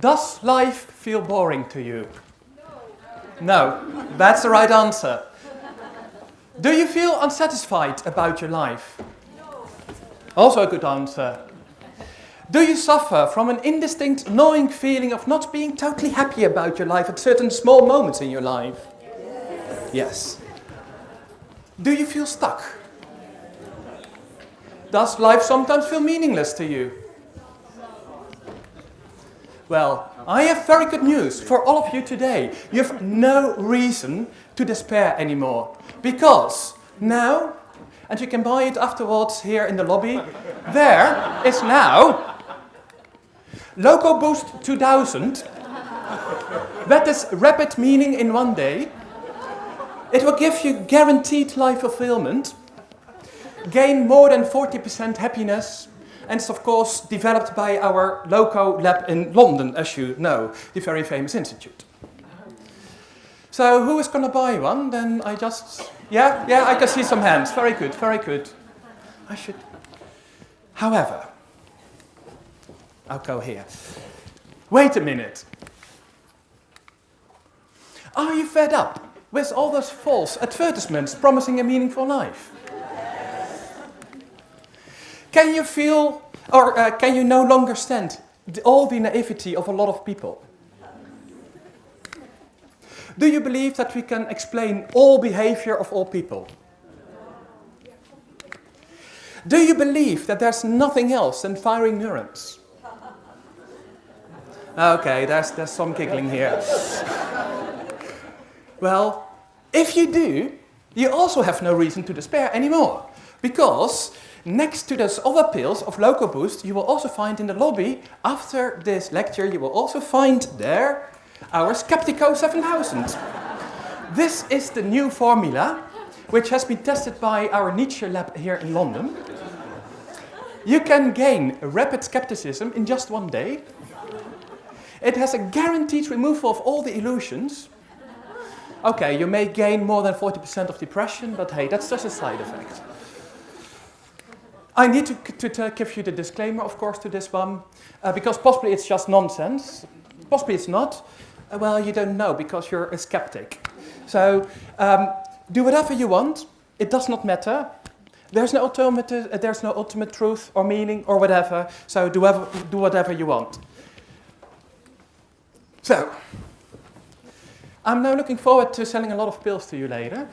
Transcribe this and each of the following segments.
Does life feel boring to you? No, that's the right answer. Do you feel unsatisfied about your life? Also a good answer. Do you suffer from an indistinct, gnawing feeling of not being totally happy about your life at certain small moments in your life? Yes. Do you feel stuck? Does life sometimes feel meaningless to you? Well, I have very good news for all of you today. You have no reason to despair anymore. Because now, and you can buy it afterwards here in the lobby, there is now Loco Boost 2000. That is rapid meaning in one day. It will give you guaranteed life fulfillment, gain more than 40% happiness, and it's of course developed by our Loco lab in London, as you know, the very famous institute. So who is going to buy one? Then I just, yeah, I can see some hands. Very good, very good. I should, however, I'll go here. Wait a minute. Are you fed up with all those false advertisements promising a meaningful life? Can you feel, or can you no longer stand all the naivety of a lot of people? Do you believe that we can explain all behavior of all people? Do you believe that there's nothing else than firing neurons? Okay, there's some giggling here. Well, if you do, you also have no reason to despair anymore. Because next to those other pills of Loco Boost, you will also find in the lobby, after this lecture, you will also find there our Skeptico 7000. This is the new formula, which has been tested by our Nietzsche lab here in London. You can gain rapid skepticism in just one day. It has a guaranteed removal of all the illusions. Okay, you may gain more than 40% of depression, but hey, that's just a side effect. I need to give you the disclaimer, of course, to this one, because possibly it's just nonsense. Possibly it's not. Well, you don't know because you're a skeptic. So do whatever you want. It does not matter. There's no ultimate truth or meaning or whatever. So do whatever you want. So I'm now looking forward to selling a lot of pills to you later,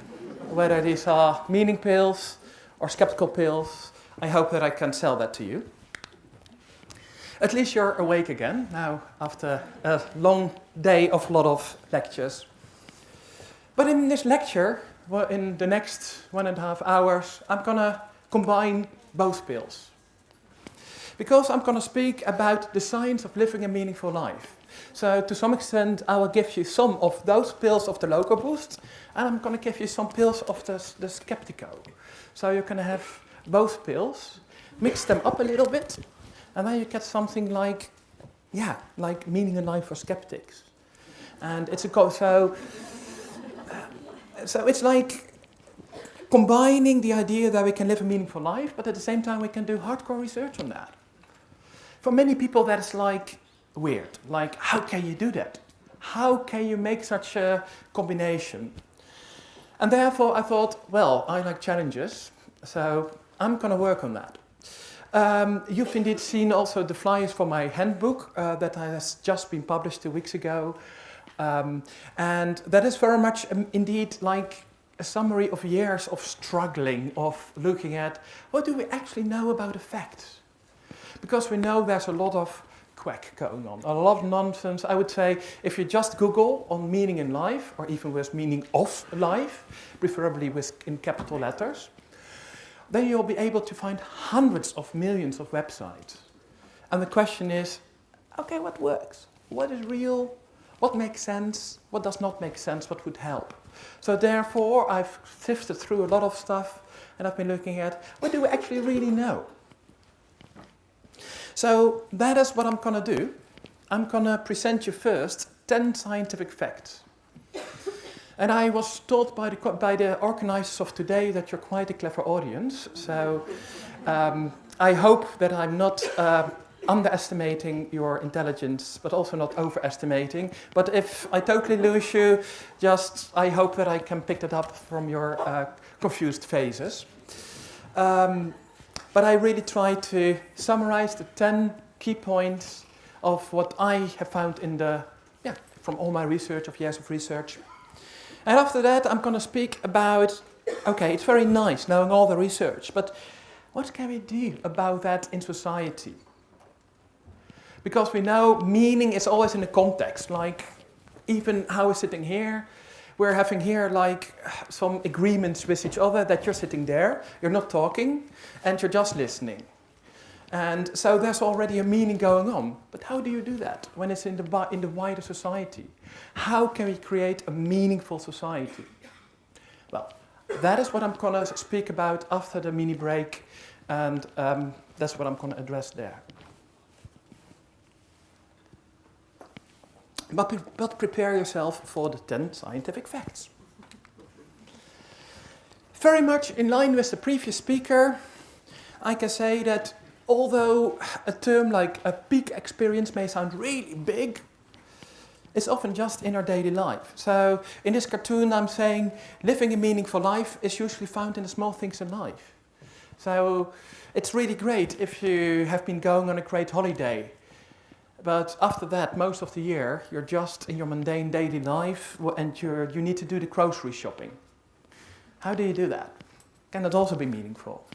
whether these are meaning pills or skeptical pills. I hope that I can sell that to you. At least you're awake again now after a long day of a lot of lectures. But in this lecture, well, in the next 1.5 hours, I'm going to combine both pills. Because I'm going to speak about the science of living a meaningful life. So to some extent, I will give you some of those pills of the Loco Boost, and I'm going to give you some pills of the Skeptico. So you can have both pills, mix them up a little bit, and then you get something like, like meaning in life for skeptics. And it's so it's like combining the idea that we can live a meaningful life, but at the same time we can do hardcore research on that. For many people that is like weird, like how can you do that? How can you make such a combination? And therefore I thought, well, I like challenges, so I'm going to work on that. You've indeed seen also the flyers for my handbook that has just been published 2 weeks ago. And that is very much indeed like a summary of years of struggling, of looking at what do we actually know about effects. Because we know there's a lot of quack going on, a lot of nonsense. I would say if you just Google on meaning in life, or even with meaning of life, preferably in capital letters, then you'll be able to find hundreds of millions of websites. And the question is, okay, what works? What is real? What makes sense? What does not make sense? What would help? So therefore, I've sifted through a lot of stuff, and I've been looking at what do we actually really know? So that is what I'm going to do. I'm going to present you first 10 scientific facts. And I was told by the organizers of today that you're quite a clever audience. So I hope that I'm not underestimating your intelligence, but also not overestimating. But if I totally lose you, just I hope that I can pick it up from your confused faces. But I really try to summarize the 10 key points of what I have found in from all my research, of years of research. And after that, I'm going to speak about, okay, it's very nice knowing all the research, but what can we do about that in society? Because we know meaning is always in a context, like even how we're sitting here, we're having here like some agreements with each other that you're sitting there, you're not talking, and you're just listening. And so there's already a meaning going on. But how do you do that when it's in the wider society? How can we create a meaningful society? Well, that is what I'm going to speak about after the mini break, and that's what I'm going to address there. But prepare yourself for the 10 scientific facts. Very much in line with the previous speaker, I can say that although a term like a peak experience may sound really big, it's often just in our daily life. So in this cartoon I'm saying living a meaningful life is usually found in the small things in life. So it's really great if you have been going on a great holiday, but after that most of the year you're just in your mundane daily life and you need to do the grocery shopping. How do you do that? Can that also be meaningful?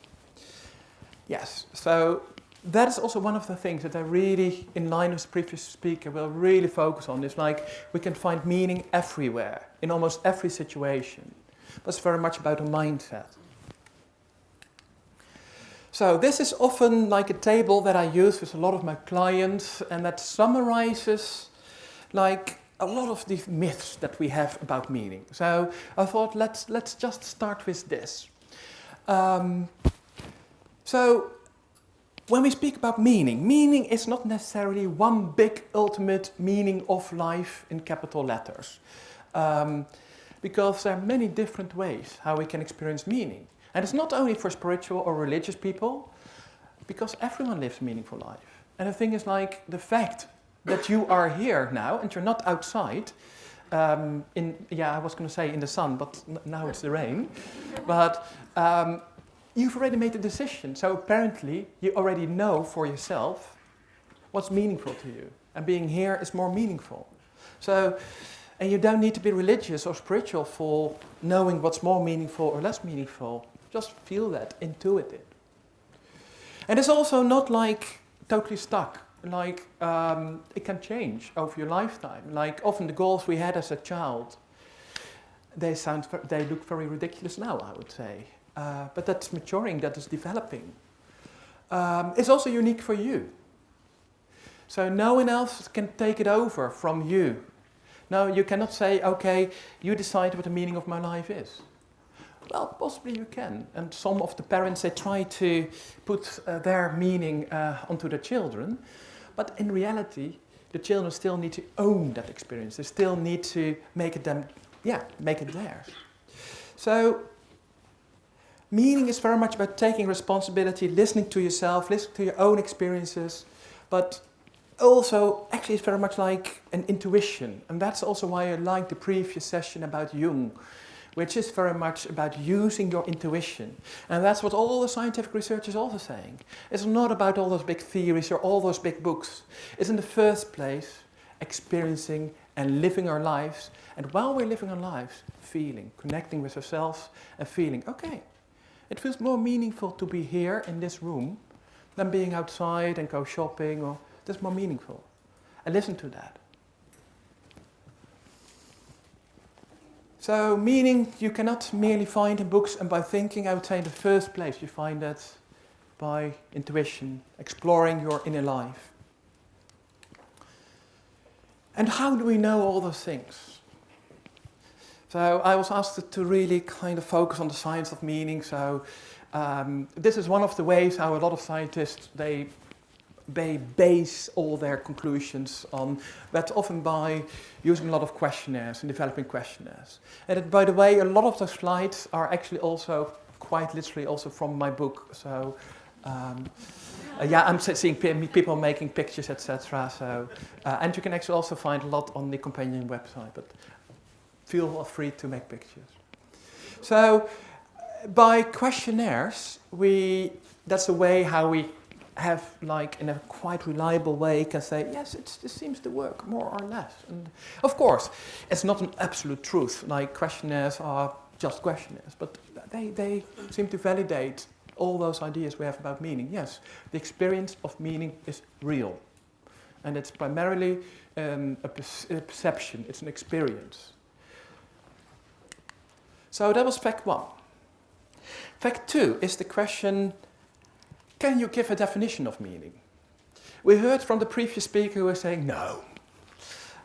Yes, so that is also one of the things that I really, in line with the previous speaker, will really focus on. Is like we can find meaning everywhere, in almost every situation. But it's very much about a mindset. So this is often like a table that I use with a lot of my clients, and that summarizes like a lot of the myths that we have about meaning. So I thought let's just start with this. So, when we speak about meaning is not necessarily one big ultimate meaning of life in capital letters. Because there are many different ways how we can experience meaning. And it's not only for spiritual or religious people, because everyone lives a meaningful life. And the thing is like the fact that you are here now and you're not outside, I was going to say in the sun, but now it's the rain. But you've already made a decision, so apparently you already know for yourself what's meaningful to you. And being here is more meaningful. So, and you don't need to be religious or spiritual for knowing what's more meaningful or less meaningful. Just feel that, intuit it. And it's also not like totally stuck. Like it can change over your lifetime. Like often the goals we had as a child, they look very ridiculous now, I would say. But that's maturing, that is developing. It's also unique for you. So no one else can take it over from you. No, you cannot say, okay, you decide what the meaning of my life is. Well, possibly you can. And some of the parents, they try to put their meaning onto their children. But in reality, the children still need to own that experience. They still need to make it theirs. So meaning is very much about taking responsibility, listening to yourself, listening to your own experiences, but also actually it's very much like an intuition. And that's also why I like the previous session about Jung, which is very much about using your intuition. And that's what all the scientific research is also saying. It's not about all those big theories or all those big books. It's in the first place experiencing and living our lives. And while we're living our lives, feeling, connecting with ourselves and feeling, okay, it feels more meaningful to be here in this room than being outside and go shopping, or that's more meaningful. And listen to that. So meaning you cannot merely find in books and by thinking. I would say in the first place you find that by intuition, exploring your inner life. And how do we know all those things? So I was asked to really kind of focus on the science of meaning. So this is one of the ways how a lot of scientists, they base all their conclusions on, but often by using a lot of questionnaires and developing questionnaires. And by the way, a lot of the slides are actually also quite literally also from my book. So Yeah, I'm seeing people making pictures, etc. So, and you can actually also find a lot on the companion website, but feel free to make pictures. So, by questionnaires, that's a way how we have, like, in a quite reliable way, can say, yes, this seems to work, more or less. And of course, it's not an absolute truth, like questionnaires are just questionnaires, but they seem to validate all those ideas we have about meaning. Yes, the experience of meaning is real. And it's primarily a perception, it's an experience. So that was fact 1. Fact 2 is the question, can you give a definition of meaning? We heard from the previous speaker who was saying no.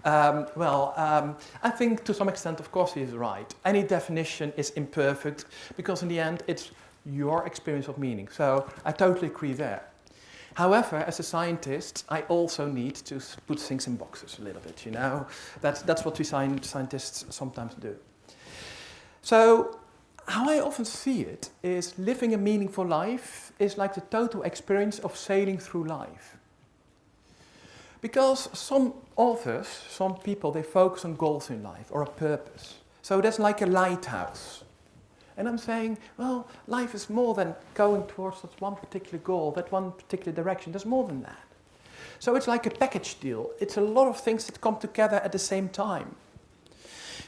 I think to some extent, of course, he is right. Any definition is imperfect because in the end it's your experience of meaning. So I totally agree there. However, as a scientist, I also need to put things in boxes a little bit, you know. That's what we scientists sometimes do. So how I often see it is living a meaningful life is like the total experience of sailing through life. Because some authors, some people, they focus on goals in life or a purpose. So that's like a lighthouse. And I'm saying, well, life is more than going towards that one particular goal, that one particular direction. There's more than that. So it's like a package deal. It's a lot of things that come together at the same time.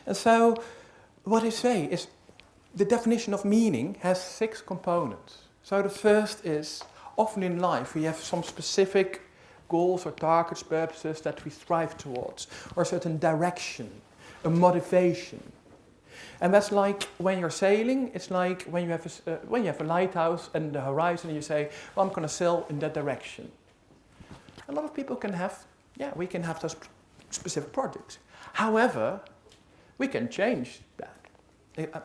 And so what I say is the definition of meaning has 6 components. So the first is, often in life we have some specific goals or targets, purposes that we strive towards, or a certain direction, a motivation. And that's like when you're sailing, it's like when you have a lighthouse and the horizon and you say, well, I'm going to sail in that direction. A lot of people can have, we can have those specific projects. However, we can change that.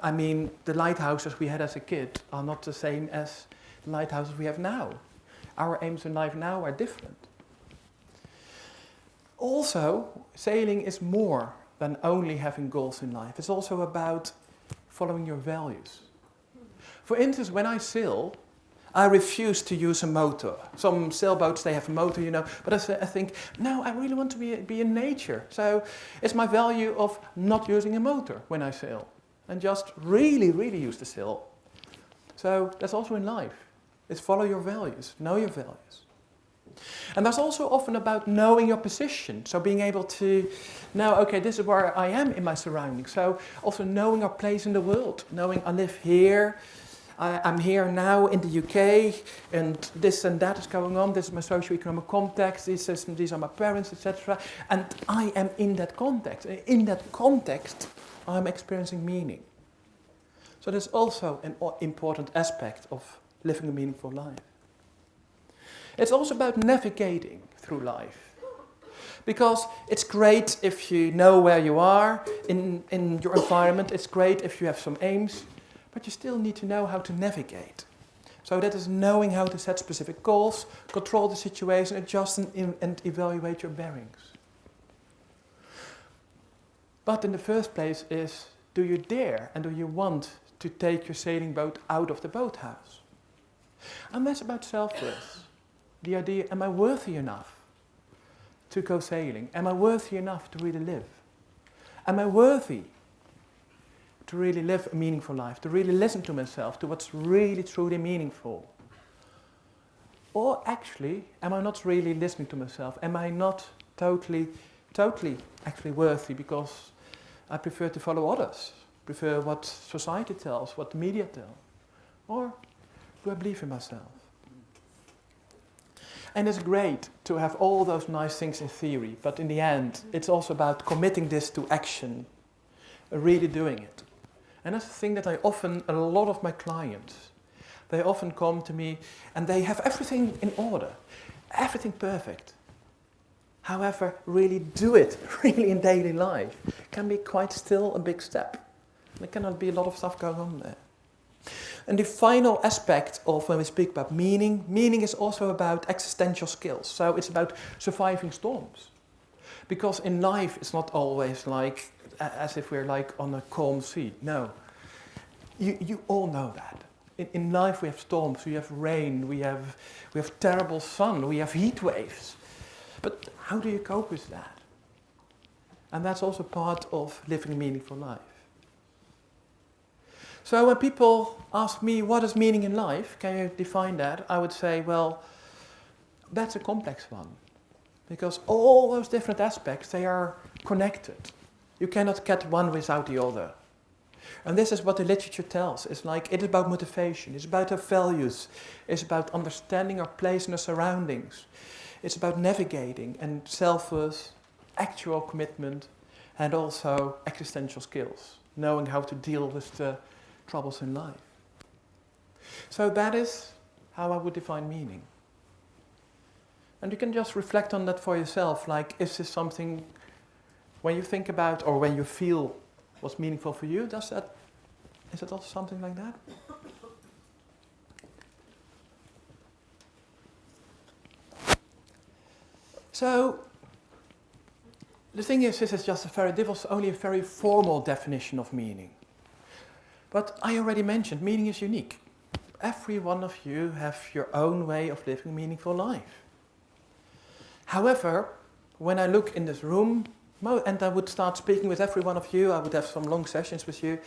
I mean, the lighthouses we had as a kid are not the same as the lighthouses we have now. Our aims in life now are different. Also, sailing is more than only having goals in life. It's also about following your values. For instance, when I sail, I refuse to use a motor. Some sailboats, they have a motor, you know, but I think, no, I really want to be in nature. So it's my value of not using a motor when I sail and just really, really use the sail. So that's also in life. It's follow your values, know your values. And that's also often about knowing your position. So being able to know, okay, this is where I am in my surroundings. So also knowing our place in the world, knowing I live here, I'm here now in the UK, and this and that is going on. This is my socio-economic context. These are my parents, etc. And I am in that context. In that context, I'm experiencing meaning. So there's also an important aspect of living a meaningful life. It's also about navigating through life. Because it's great if you know where you are in your environment. It's great if you have some aims. But you still need to know how to navigate. So that is knowing how to set specific goals, control the situation, adjust and evaluate your bearings. But in the first place is, do you dare and do you want to take your sailing boat out of the boathouse? And that's about self-worth. The idea, am I worthy enough to go sailing? Am I worthy enough to really live? Am I worthy to really live a meaningful life, to really listen to myself, to what's really truly meaningful? Or actually, am I not really listening to myself? Am I not totally actually worthy because I prefer to follow others, prefer what society tells, what the media tell? Or do I believe in myself? And it's great to have all those nice things in theory, but in the end, it's also about committing this to action, really doing it. And that's the thing that a lot of my clients, they often come to me and they have everything in order, everything perfect. However, really do it, really in daily life, can be quite still a big step. There cannot be a lot of stuff going on there. And the final aspect of when we speak about meaning is also about existential skills. So it's about surviving storms. Because in life, it's not always like as if we're like on a calm sea. No, you all know that. in life we have storms, we have rain, we have terrible sun, we have heat waves. But how do you cope with that? And that's also part of living a meaningful life. So when people ask me, what is meaning in life? Can you define that? I would say, well, that's a complex one. Because all those different aspects, they are connected. You cannot get one without the other. And this is what the literature tells. It's like, it is about motivation, it's about our values, it's about understanding our place in our surroundings. It's about navigating and self-worth, actual commitment, and also existential skills, knowing how to deal with the troubles in life. So that is how I would define meaning. And you can just reflect on that for yourself, like, is this something, when you think about or when you feel what's meaningful for you, is it also something like that? So, the thing is, this is just only a very formal definition of meaning. But I already mentioned, meaning is unique. Every one of you have your own way of living a meaningful life. However, when I look in this room, and I would start speaking with every one of you, I would have some long sessions with you,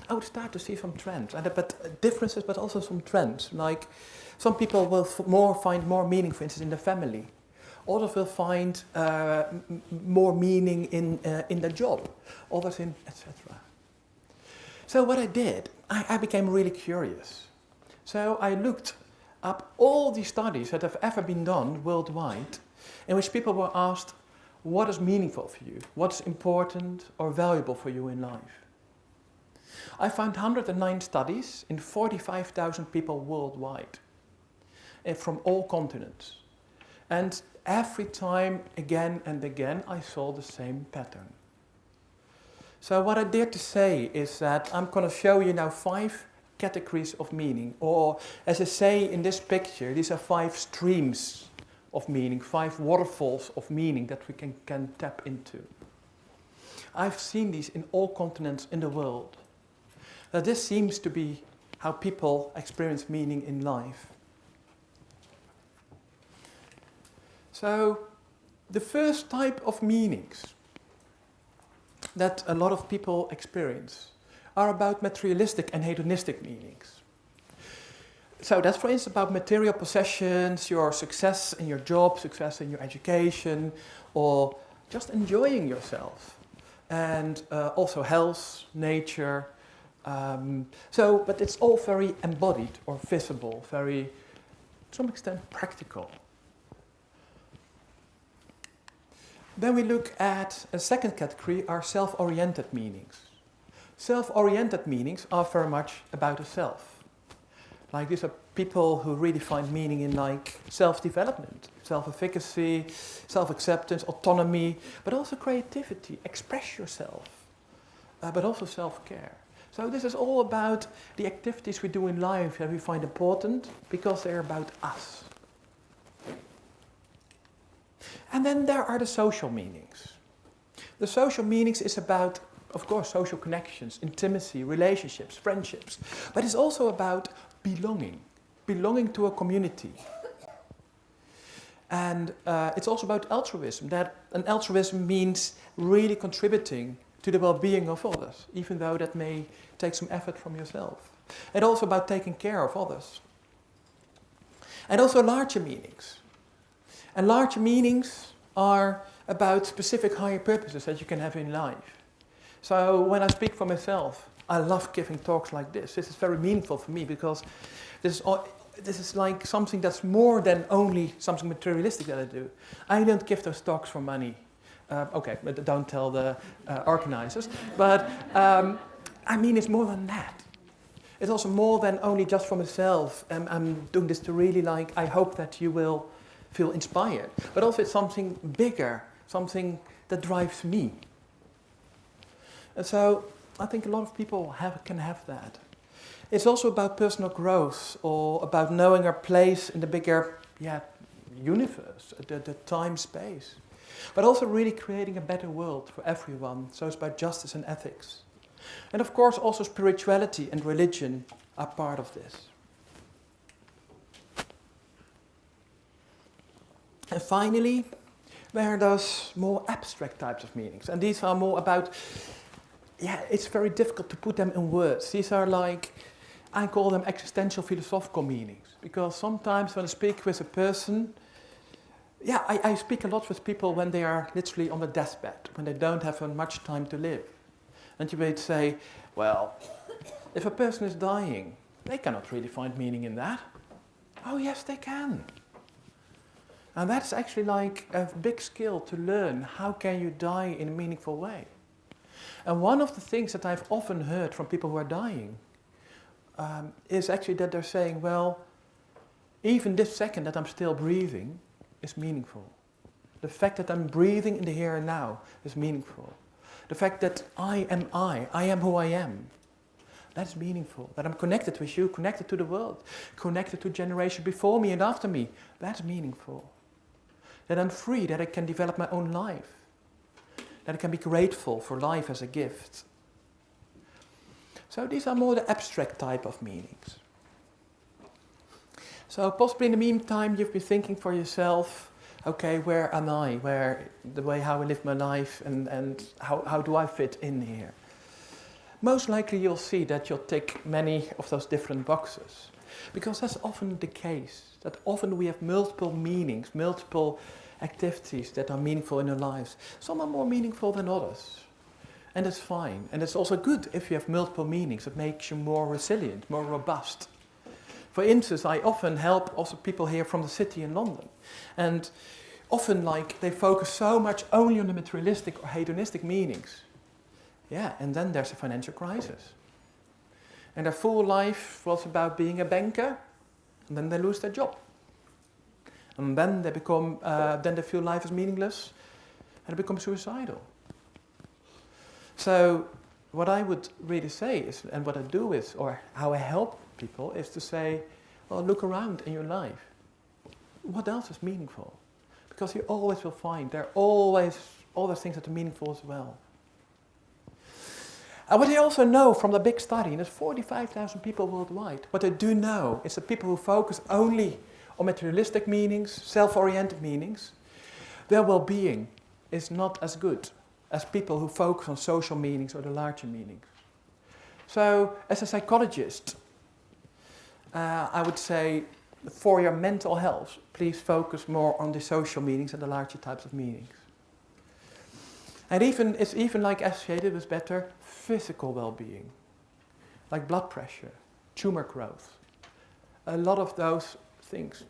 I would start to see some trends, but differences, but also some trends. Like, some people will find more meaning, for instance, in the family. Others will find more meaning in their job. Others in etc. So what I did, I became really curious. So I looked up all the studies that have ever been done worldwide, in which people were asked, what is meaningful for you? What's important or valuable for you in life? I found 109 studies in 45,000 people worldwide, from all continents. And every time, again and again, I saw the same pattern. So what I dare to say is that I'm going to show you now 5 categories of meaning, or as I say in this picture, these are 5 streams of meaning, 5 waterfalls of meaning that we can tap into. I've seen these in all continents in the world. Now this seems to be how people experience meaning in life. So the first type of meanings that a lot of people experience are about materialistic and hedonistic meanings. So that's, for instance, about material possessions, your success in your job, success in your education, or just enjoying yourself. And also health, nature. But it's all very embodied or visible, very, to some extent, practical. Then we look at a second category, our self-oriented meanings. Self-oriented meanings are very much about a self. Like, these are people who really find meaning in, like, self-development, self-efficacy, self-acceptance, autonomy, but also creativity, express yourself, but also self-care. So this is all about the activities we do in life that we find important because they're about us. And then there are the social meanings. The social meanings is about, of course, social connections, intimacy, relationships, friendships, but it's also about belonging to a community. And it's also about altruism, and altruism means really contributing to the well-being of others, even though that may take some effort from yourself. And also about taking care of others. And also larger meanings. And larger meanings are about specific higher purposes that you can have in life. So when I speak for myself, I love giving talks like this. This is very meaningful for me because this is like something that's more than only something materialistic that I do. I don't give those talks for money. Okay, but don't tell the organizers. But I mean, it's more than that. It's also more than only just for myself. I'm doing this to really, like, I hope that you will feel inspired. But also it's something bigger, something that drives me. And so I think a lot of people can have that. It's also about personal growth, or about knowing our place in the bigger universe, the time, space. But also really creating a better world for everyone. So it's about justice and ethics. And of course also spirituality and religion are part of this. And finally, there are those more abstract types of meanings. And these are more about, it's very difficult to put them in words. These are like, I call them existential philosophical meanings. Because sometimes when I speak with a person, I speak a lot with people when they are literally on the deathbed, when they don't have much time to live. And you might say, well, if a person is dying, they cannot really find meaning in that. Oh yes, they can. And that's actually like a big skill to learn. How can you die in a meaningful way? And one of the things that I've often heard from people who are dying is actually that they're saying, well, even this second that I'm still breathing is meaningful. The fact that I'm breathing in the here and now is meaningful. The fact that I am who I am, that's meaningful. That I'm connected with you, connected to the world, connected to generation before me and after me, that's meaningful. That I'm free, that I can develop my own life, that I can be grateful for life as a gift. So these are more the abstract type of meanings. So possibly in the meantime you've been thinking for yourself, okay, where am I? How I live my life and how do I fit in here? Most likely you'll see that you'll tick many of those different boxes. Because that's often the case, that often we have multiple meanings, multiple activities that are meaningful in our lives. Some are more meaningful than others. And that's fine. And it's also good if you have multiple meanings. It makes you more resilient, more robust. For instance, I often help also people here from the city in London. And often they focus so much only on the materialistic or hedonistic meanings. And then there's a financial crisis. And their full life was about being a banker, and then they lose their job. And then they become, then they feel life is meaningless, and they become suicidal. So what I would really say is, and what I do is, or how I help people, is to say, well, look around in your life. What else is meaningful? Because you always will find there are always other things that are meaningful as well. And what I also know from the big study, and there's 45,000 people worldwide, what I do know is that people who focus only on materialistic meanings, self-oriented meanings, their well-being is not as good as people who focus on social meanings or the larger meanings. So, as a psychologist, I would say, for your mental health, please focus more on the social meanings and the larger types of meanings. And it's even associated with better physical well-being, like blood pressure, tumor growth, a lot of those things.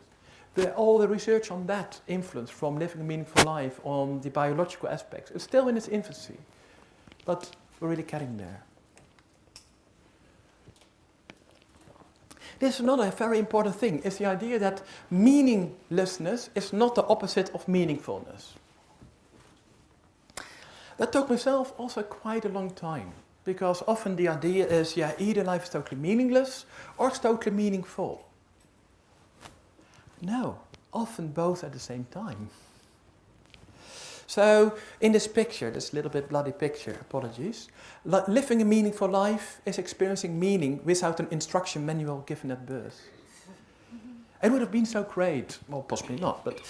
All the research on that influence from living a meaningful life on the biological aspects is still in its infancy, but we're really getting there. This is another very important thing, is the idea that meaninglessness is not the opposite of meaningfulness. That took myself also quite a long time, because often the idea is, either life is totally meaningless or it's totally meaningful. No, often both at the same time. So, in this picture, this little bit bloody picture, apologies, living a meaningful life is experiencing meaning without an instruction manual given at birth. It would have been so great, well, possibly not, but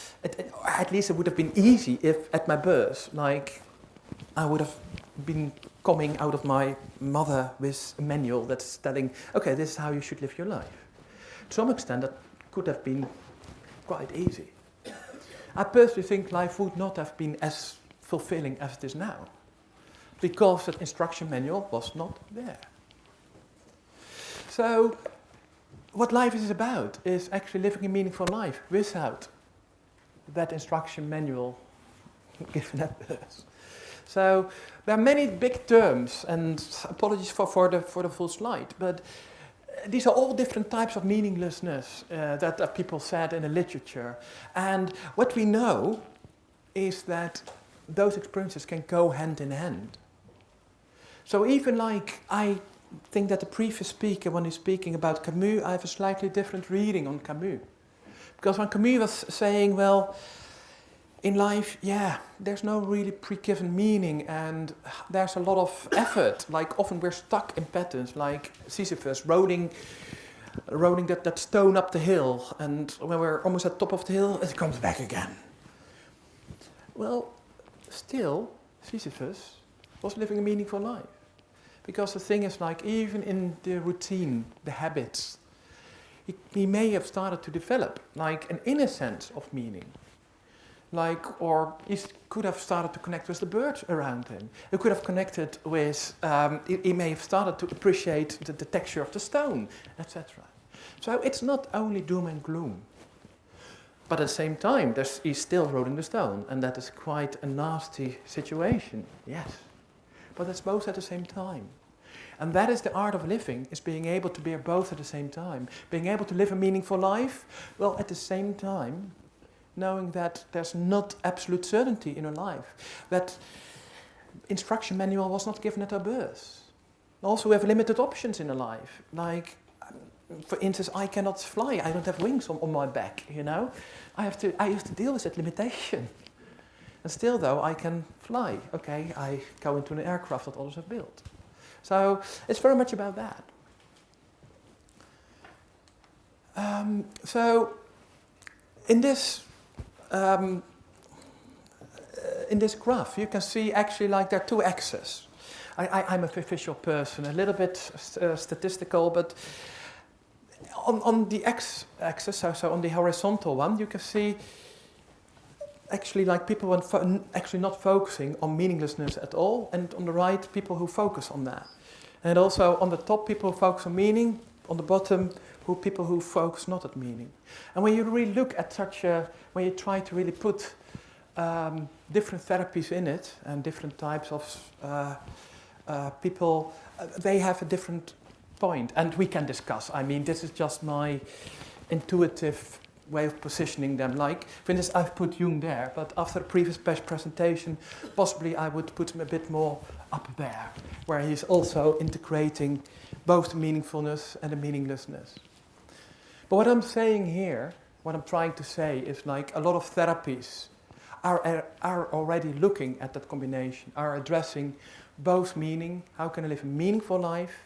at least it would have been easy if at my birth, I would have been coming out of my mother with a manual that's telling, okay, this is how you should live your life. To some extent, that could have been quite easy. I personally think life would not have been as fulfilling as it is now, because that instruction manual was not there. So, what life is about is actually living a meaningful life without that instruction manual given at birth. So there are many big terms, and apologies for the full slide, but these are all different types of meaninglessness that people said in the literature. And what we know is that those experiences can go hand in hand. So even I think that the previous speaker, when he's speaking about Camus, I have a slightly different reading on Camus. Because when Camus was saying, well, in life, there's no really pre-given meaning, and there's a lot of effort. Often we're stuck in patterns, like Sisyphus rolling that stone up the hill, and when we're almost at the top of the hill, it comes back again. Well, still, Sisyphus was living a meaningful life. Because the thing is, like, even in the routine, the habits, he may have started to develop, like, an inner sense of meaning. Like, or he could have started to connect with the birds around him. He could have connected with, he may have started to appreciate the texture of the stone, etc. So it's not only doom and gloom. But at the same time, he's still rolling the stone, and that is quite a nasty situation, yes. But it's both at the same time. And that is the art of living, is being able to bear both at the same time. Being able to live a meaningful life, well, at the same time, knowing that there's not absolute certainty in our life. That instruction manual was not given at our birth. Also, we have limited options in our life. Like, for instance, I cannot fly. I don't have wings on my back, you know. I have to deal with that limitation. And still, though, I can fly. Okay, I go into an aircraft that others have built. So it's very much about that. So in this graph, you can see actually like there are two axes. I'm a visual person, a little bit statistical, but on the x-axis, so on the horizontal one, you can see actually like people actually not focusing on meaninglessness at all, and on the right, people who focus on that. And also on the top, people who focus on meaning, on the bottom, people who focus not at meaning. And when you really look at when you try to really put different therapies in it, and different types of people, they have a different point, and we can discuss. I mean, this is just my intuitive way of positioning them. Like, for instance, I've put Jung there, but after the previous presentation, possibly I would put him a bit more up there, where he's also integrating both the meaningfulness and the meaninglessness. But what I'm saying here, what I'm trying to say is like a lot of therapies are already looking at that combination, are addressing both meaning, how can I live a meaningful life,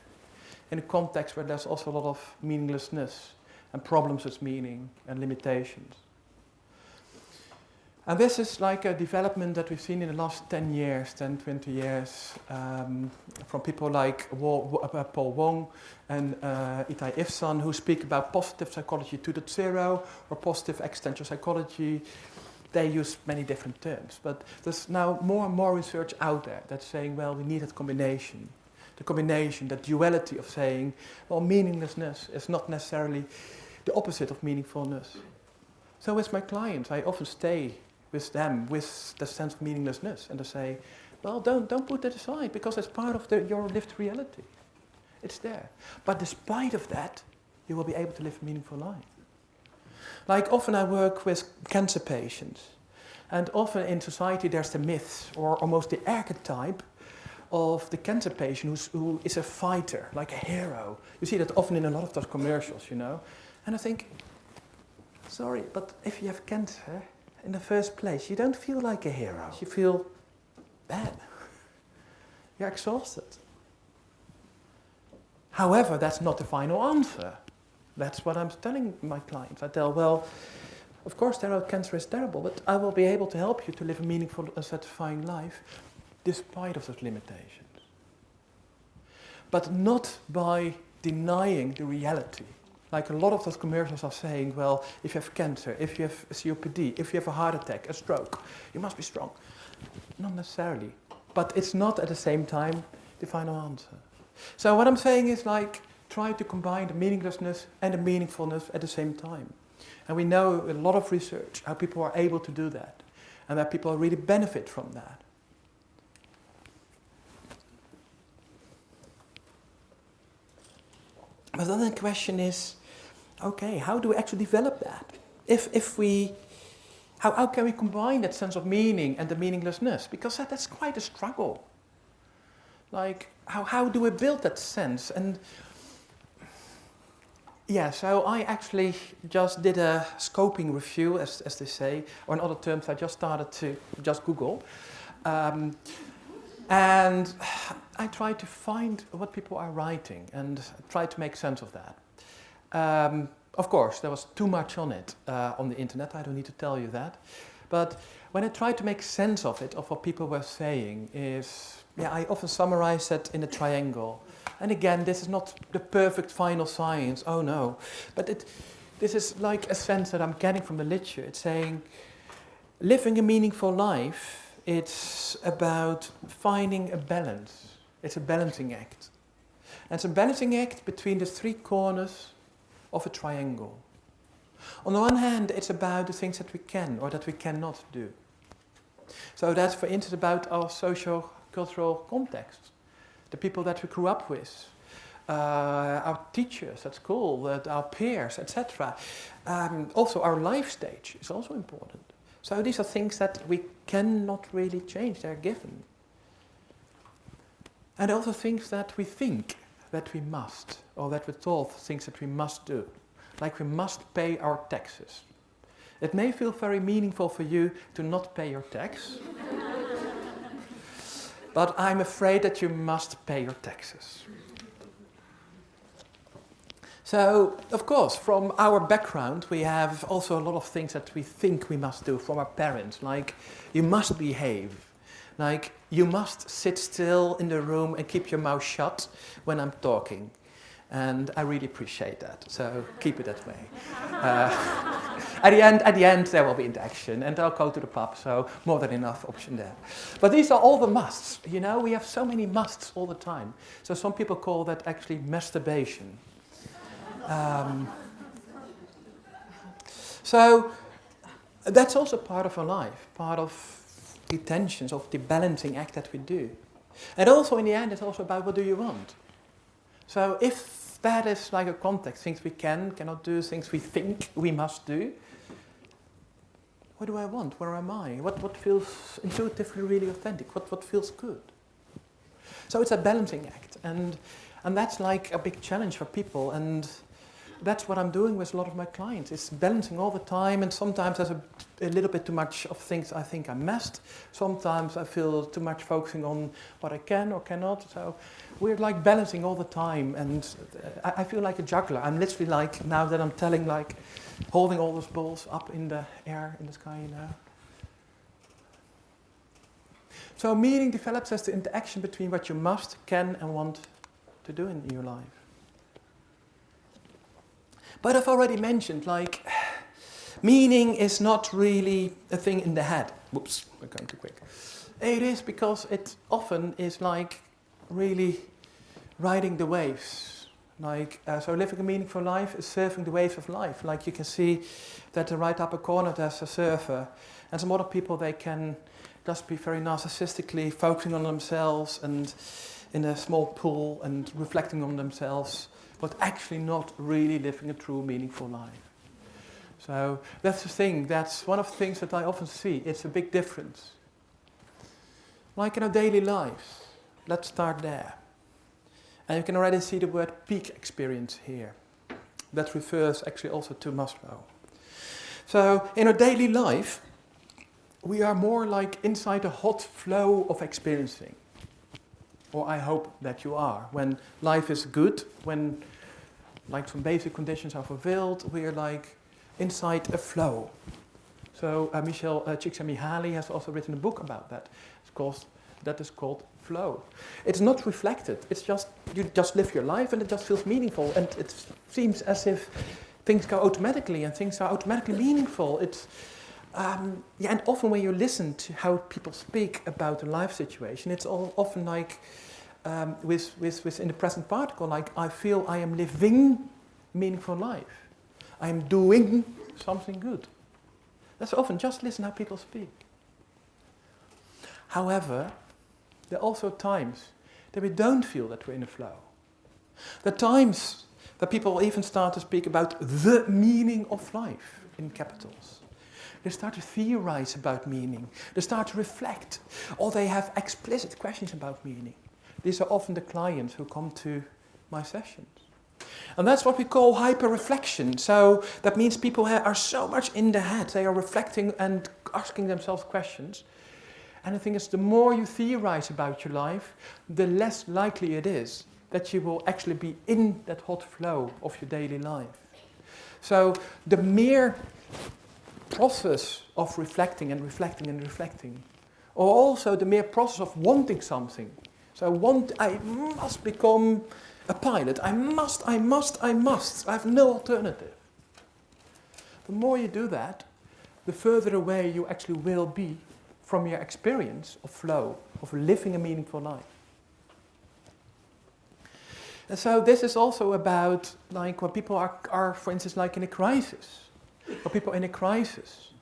in a context where there's also a lot of meaninglessness and problems with meaning and limitations. And this is like a development that we've seen in the last 10 years, 10, 20 years, from people like Paul Wong and Itai Ifsan, who speak about positive psychology 2.0 or positive existential psychology. They use many different terms, but there's now more and more research out there that's saying, well, we need that combination. The combination, that duality of saying, well, meaninglessness is not necessarily the opposite of meaningfulness. So with my clients, I often stay with them with the sense of meaninglessness, and I say, well, don't put that aside, because it's part of your lived reality. It's there. But despite of that, you will be able to live a meaningful life. Like often I work with cancer patients, and often in society there's the myth, or almost the archetype, of the cancer patient who is a fighter, like a hero. You see that often in a lot of those commercials, you know. And I think, sorry, but if you have cancer, in the first place, you don't feel like a hero. You feel bad. You're exhausted. However, that's not the final answer. That's what I'm telling my clients. I tell, well, of course, cancer is terrible, but I will be able to help you to live a meaningful and satisfying life despite of those limitations. But not by denying the reality. Like a lot of those commercials are saying, well, if you have cancer, if you have COPD, if you have a heart attack, a stroke, you must be strong. Not necessarily. But it's not at the same time the final answer. So what I'm saying is like, try to combine the meaninglessness and the meaningfulness at the same time. And we know a lot of research how people are able to do that, and that people really benefit from that. But then the question is, okay, how do we actually develop that? How can we combine that sense of meaning and the meaninglessness? Because that's quite a struggle. Like, how do we build that sense? And yeah, so I actually just did a scoping review, as they say, or in other terms, I just started to just Google. And I tried to find what people are writing and try to make sense of that. Of course, there was too much on it on the internet, I don't need to tell you that. But when I try to make sense of it, of what people were saying, I often summarize it in a triangle. And again, this is not the perfect final science, oh no. But this is like a sense that I'm getting from the literature. It's saying, living a meaningful life, it's about finding a balance. It's a balancing act. And it's a balancing act between the three corners of a triangle. On the one hand, it's about the things that we can or that we cannot do. So that's, for instance, about our socio-cultural context, the people that we grew up with, our teachers at school, our peers, etc. Also, our life stage is also important. So these are things that we cannot really change, they're given. And also things that we think that we must, or that we're told things that we must do. Like we must pay our taxes. It may feel very meaningful for you to not pay your tax. But I'm afraid that you must pay your taxes. So, of course, from our background, we have also a lot of things that we think we must do from our parents. Like, you must behave. Like, you must sit still in the room and keep your mouth shut when I'm talking. And I really appreciate that, so keep it that way. At the end, there will be interaction, and I'll go to the pub, so more than enough option there. But these are all the musts, you know, we have so many musts all the time. So some people call that actually masturbation. So that's also part of our life, part of the tensions, of the balancing act that we do. And also in the end, it's also about what do you want. So if that is like a context, things we cannot do, things we think we must do, what do I want? Where am I? What feels intuitively really authentic? What feels good? So it's a balancing act, and that's like a big challenge for people, and that's what I'm doing with a lot of my clients. It's balancing all the time, and sometimes there's a little bit too much of things I think I must. Sometimes I feel too much focusing on what I can or cannot. So we're like balancing all the time, and I feel like a juggler. I'm literally like, now that I'm telling, like holding all those balls up in the air, in the sky, you know. So meaning develops as the interaction between what you must, can, and want to do in your life. But I've already mentioned, like, meaning is not really a thing in the head. Whoops, we're going too quick. It is because it often is like really riding the waves. Like, so living a meaningful life is surfing the waves of life. Like you can see that the right upper corner there's a surfer. And some other people, they can just be very narcissistically focusing on themselves and in a small pool and reflecting on themselves, but actually not really living a true meaningful life. So that's the thing, that's one of the things that I often see. It's a big difference. Like in our daily lives, let's start there. And you can already see the word peak experience here. That refers actually also to Maslow. So in our daily life, we are more like inside a hot flow of experiencing. Or I hope that you are. When life is good, when like some basic conditions are fulfilled, we are like inside a flow. So Michel Csikszentmihalyi has also written a book about that. That is called flow. It's not reflected. It's just, you just live your life and it just feels meaningful. And it seems as if things go automatically and things are automatically meaningful. It's, and often when you listen to how people speak about a life situation, it's all often like, with in the present particle, like I feel I am living meaningful life. I am doing something good. That's often just listen how people speak. However, there are also times that we don't feel that we're in a flow. There are times that people even start to speak about the meaning of life in capitals. They start to theorize about meaning. They start to reflect. Or they have explicit questions about meaning. These are often the clients who come to my sessions. And that's what we call hyper-reflection. So that means people are so much in the head. They are reflecting and asking themselves questions. And the thing is, the more you theorize about your life, the less likely it is that you will actually be in that hot flow of your daily life. So the mere process of reflecting and reflecting and reflecting, or also the mere process of wanting something. So I must become a pilot. I must. I have no alternative. The more you do that, the further away you actually will be from your experience of flow, of living a meaningful life. And so this is also about like when people are for instance, like in a crisis. Or people in a crisis,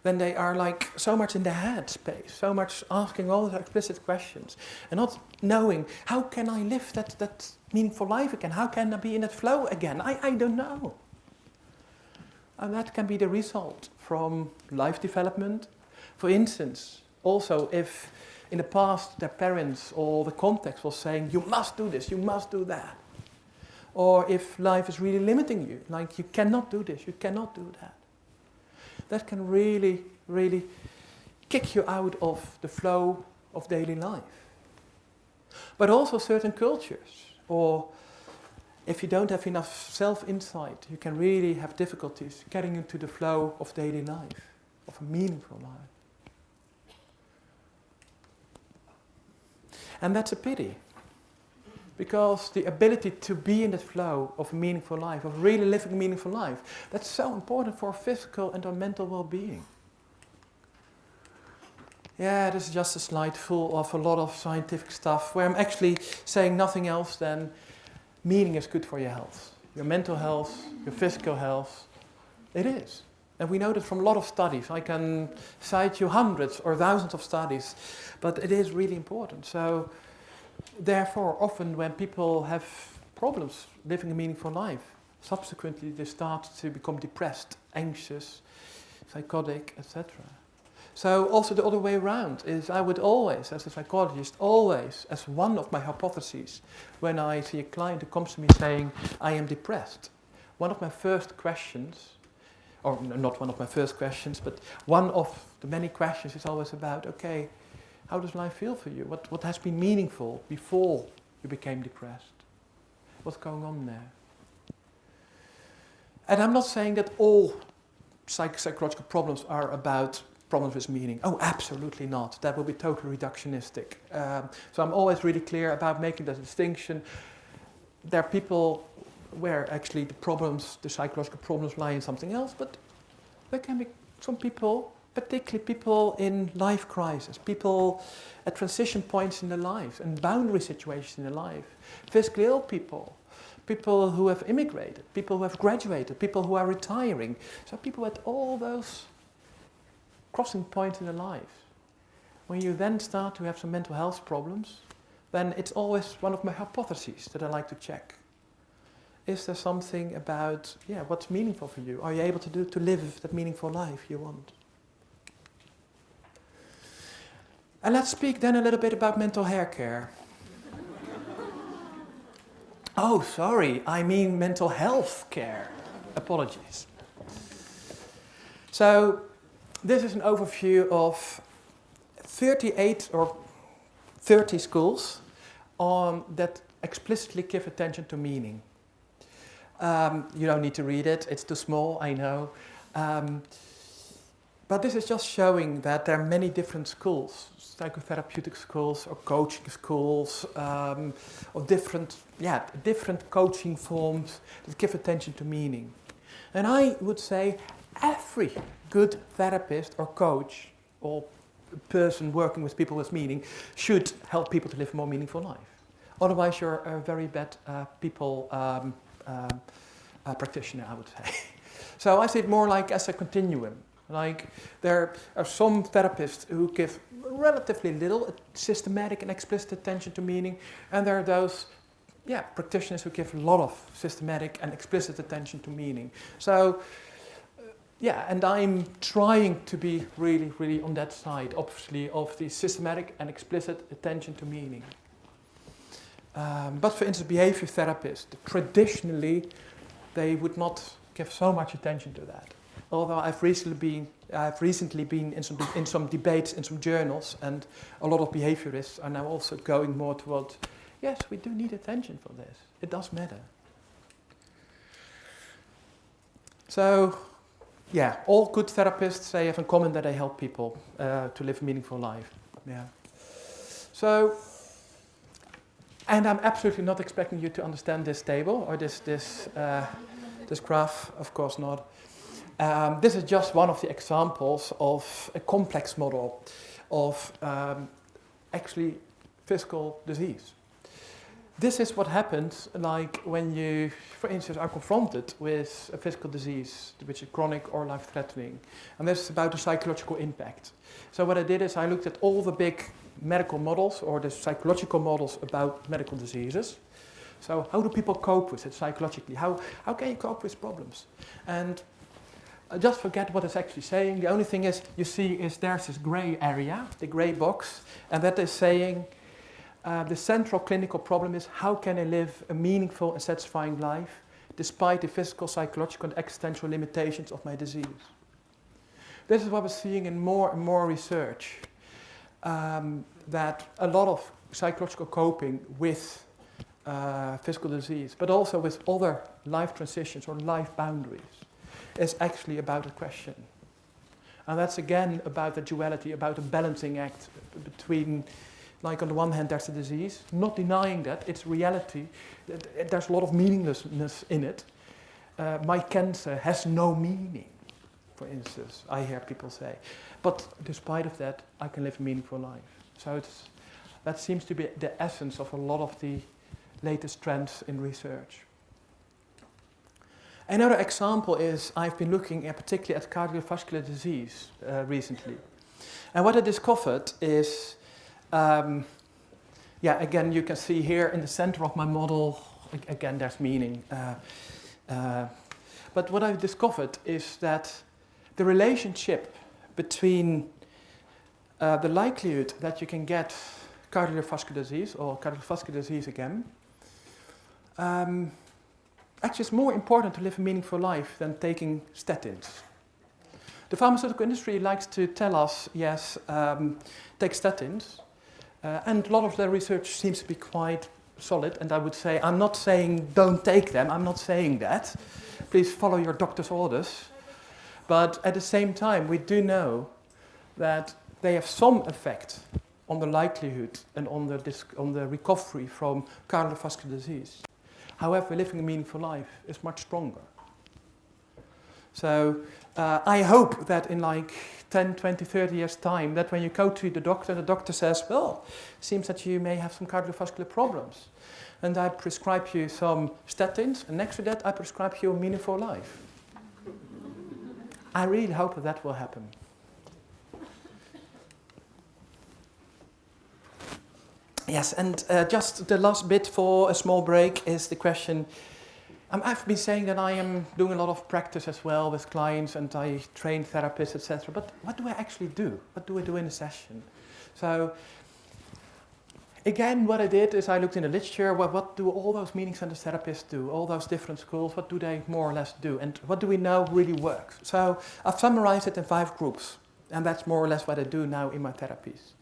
then they are like so much in the head space, so much asking all those explicit questions, and not knowing, how can I live that meaningful life again? How can I be in that flow again? I don't know. And that can be the result from life development. For instance, also if in the past their parents or the context was saying, you must do this, you must do that. Or if life is really limiting you, like you cannot do this, you cannot do that. That can really, really kick you out of the flow of daily life. But also certain cultures, or if you don't have enough self-insight, you can really have difficulties getting into the flow of daily life, of a meaningful life. And that's a pity. Because the ability to be in that flow of a meaningful life, of really living a meaningful life, that's so important for our physical and our mental well-being. Yeah, this is just a slide full of a lot of scientific stuff where I'm actually saying nothing else than meaning is good for your health. Your mental health, your physical health. It is. And we know that from a lot of studies. I can cite you hundreds or thousands of studies, but it is really important. So, therefore, often when people have problems living a meaningful life, subsequently they start to become depressed, anxious, psychotic, etc. So also the other way around is I would always, as a psychologist, always, as one of my hypotheses, when I see a client who comes to me saying, I am depressed, one of my first questions, or not one of my first questions, but one of the many questions is always about, okay, how does life feel for you? What has been meaningful before you became depressed? What's going on there? And I'm not saying that all psychological problems are about problems with meaning. Oh, absolutely not. That will be totally reductionistic. So I'm always really clear about making that distinction. There are people where actually the psychological problems lie in something else, but there can be some people, particularly people in life crisis, people at transition points in their lives and boundary situations in their life, physically ill people, people who have immigrated, people who have graduated, people who are retiring. So people at all those crossing points in their life. When you then start to have some mental health problems, then it's always one of my hypotheses that I like to check. Is there something about, what's meaningful for you? Are you able to live that meaningful life you want? And let's speak then a little bit about mental hair care. Oh, sorry, I mean mental health care. Apologies. So, this is an overview of 38 or 30 schools that explicitly give attention to meaning. You don't need to read it, it's too small, I know. But this is just showing that there are many different schools, psychotherapeutic schools or coaching schools, or different coaching forms that give attention to meaning. And I would say every good therapist or coach or person working with people with meaning should help people to live a more meaningful life. Otherwise you're a very bad practitioner, I would say. So I see it more like as a continuum. Like there are some therapists who give relatively little systematic and explicit attention to meaning, and there are those practitioners who give a lot of systematic and explicit attention to meaning. So and I'm trying to be really, really on that side, obviously, of the systematic and explicit attention to meaning. But for instance, behavior therapists, traditionally, they would not give so much attention to that. Although I've recently been in some debates in some journals, and a lot of behaviorists are now also going more towards, yes, we do need attention for this. It does matter. So, yeah, all good therapists, they have in common that they help people to live a meaningful life. Yeah. So, and I'm absolutely not expecting you to understand this table or this graph, of course not. This is just one of the examples of a complex model of actually physical disease. This is what happens like when you, for instance, are confronted with a physical disease which is chronic or life-threatening. And this is about the psychological impact. So what I did is I looked at all the big medical models or the psychological models about medical diseases. So how do people cope with it psychologically? How can you cope with problems? And just forget what it's actually saying. The only thing is you see is there's this gray area, the gray box, and that is saying the central clinical problem is how can I live a meaningful and satisfying life despite the physical, psychological and existential limitations of my disease. This is what we're seeing in more and more research, that a lot of psychological coping with physical disease, but also with other life transitions or life boundaries, is actually about a question. And that's again about the duality, about a balancing act between, like on the one hand there's the disease, not denying that, it's reality, there's a lot of meaninglessness in it. My cancer has no meaning, for instance, I hear people say. But despite of that, I can live a meaningful life. So that seems to be the essence of a lot of the latest trends in research. Another example is I've been looking particularly at cardiovascular disease recently. And what I discovered is, again, you can see here in the center of my model, again, there's meaning. But what I've discovered is that the relationship between the likelihood that you can get cardiovascular disease or cardiovascular disease again, actually it's more important to live a meaningful life than taking statins. The pharmaceutical industry likes to tell us, yes, take statins, and a lot of their research seems to be quite solid, and I would say, I'm not saying don't take them, I'm not saying that. Please follow your doctor's orders. But at the same time, we do know that they have some effect on the likelihood and on the recovery from cardiovascular disease. However, living a meaningful life is much stronger. So I hope that in like 10, 20, 30 years' time, that when you go to the doctor says, well, it seems that you may have some cardiovascular problems. And I prescribe you some statins, and next to that, I prescribe you a meaningful life. I really hope that will happen. Yes, and just the last bit for a small break is the question. I've been saying that I am doing a lot of practice as well with clients and I train therapists, etc. But what do I actually do? What do I do in a session? So, again, what I did is I looked in the literature, what do all those meaning center therapists do? All those different schools, what do they more or less do? And what do we know really works? So, I've summarized it in 5 groups. And that's more or less what I do now in my therapies.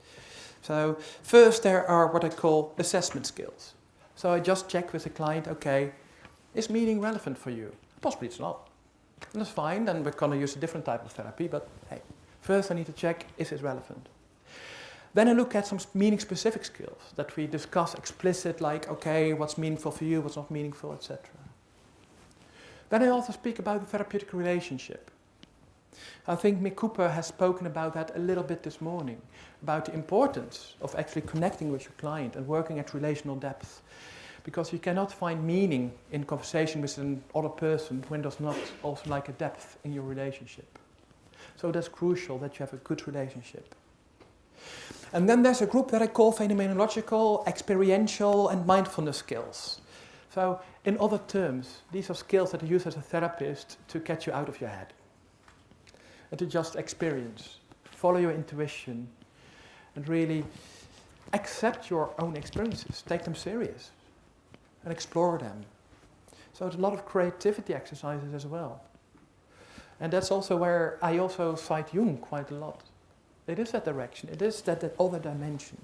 So first there are what I call assessment skills. So I just check with the client, okay, is meaning relevant for you? Possibly it's not. And that's fine, then we're going to use a different type of therapy, but hey, first I need to check, is it relevant? Then I look at some meaning-specific skills that we discuss explicit, like, okay, what's meaningful for you, what's not meaningful, etc. Then I also speak about the therapeutic relationship. I think Mick Cooper has spoken about that a little bit this morning, about the importance of actually connecting with your client and working at relational depth. Because you cannot find meaning in conversation with another person when there's not also like a depth in your relationship. So that's crucial that you have a good relationship. And then there's a group that I call phenomenological, experiential and mindfulness skills. So in other terms, these are skills that you use as a therapist to get you out of your head. And to just experience, follow your intuition, and really accept your own experiences, take them serious, and explore them. So it's a lot of creativity exercises as well. And that's also where I also cite Jung quite a lot. It is that direction, it is that other dimension.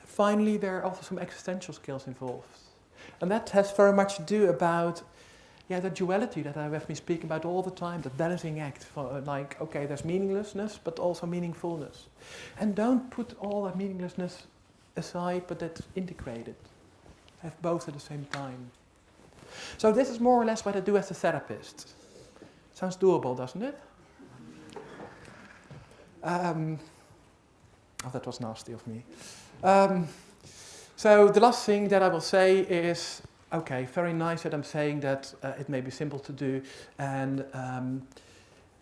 Finally, there are also some existential skills involved. And that has very much to do about the duality that I have been speaking about all the time, the balancing act, for, like, okay, there's meaninglessness, but also meaningfulness. And don't put all that meaninglessness aside, but that's integrated. Have both at the same time. So this is more or less what I do as a therapist. Sounds doable, doesn't it? Oh, that was nasty of me. So the last thing that I will say is, okay, very nice that I'm saying that it may be simple to do, and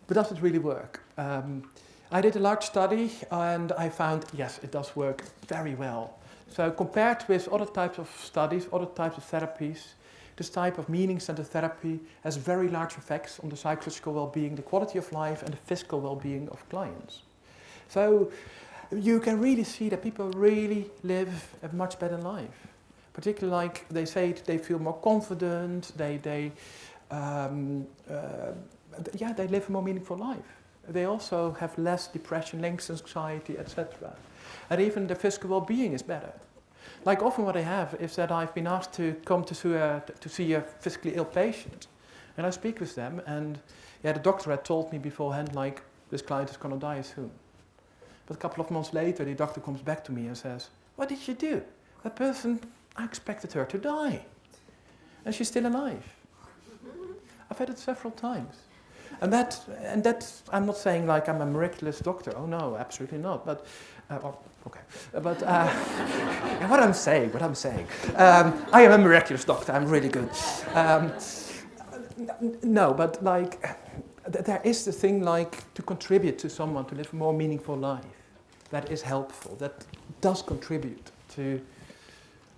but does it really work? I did a large study, and I found, yes, it does work very well. So compared with other types of studies, other types of therapies, this type of meaning-centered therapy has very large effects on the psychological well-being, the quality of life, and the physical well-being of clients. So you can really see that people really live a much better life. Particularly, like they say, they feel more confident. They live a more meaningful life. They also have less depression, less anxiety, etc. And even their physical well-being is better. Like often what I have is that I've been asked to come to see a physically ill patient, and I speak with them, and the doctor had told me beforehand, like, this client is going to die soon. But a couple of months later, the doctor comes back to me and says, "What did you do? That person, I expected her to die, and she's still alive." I've had it several times. And that's, I'm not saying like I'm a miraculous doctor. Oh no, absolutely not. But, okay. But what I'm saying, I am a miraculous doctor. I'm really good. No, but like, there is the thing like to contribute to someone to live a more meaningful life. That is helpful. That does contribute to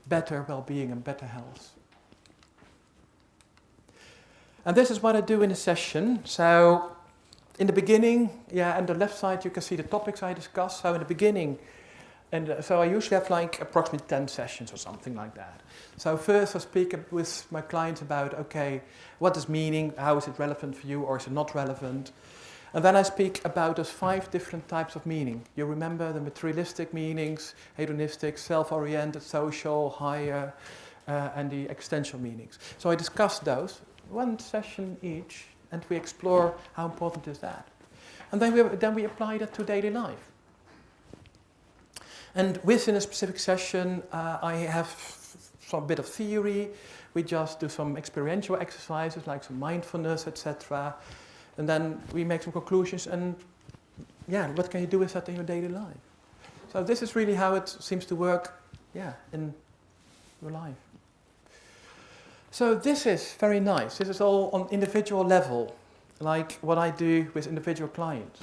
better well-being and better health. And this is what I do in a session. So in the beginning, on the left side you can see the topics I discuss. So in the beginning, so I usually have like approximately 10 sessions or something like that. So first I speak with my clients about, okay, what is meaning? How is it relevant for you, or is it not relevant? And then I speak about those 5 different types of meaning. You remember the materialistic meanings, hedonistic, self-oriented, social, higher, and the existential meanings. So I discuss those. 1 session each, and we explore how important is that. And then we apply that to daily life. And within a specific session, I have some bit of theory. We just do some experiential exercises, like some mindfulness, etc. And then we make some conclusions, and what can you do with that in your daily life? So this is really how it seems to work, in your life. So this is very nice. This is all on individual level, like what I do with individual clients.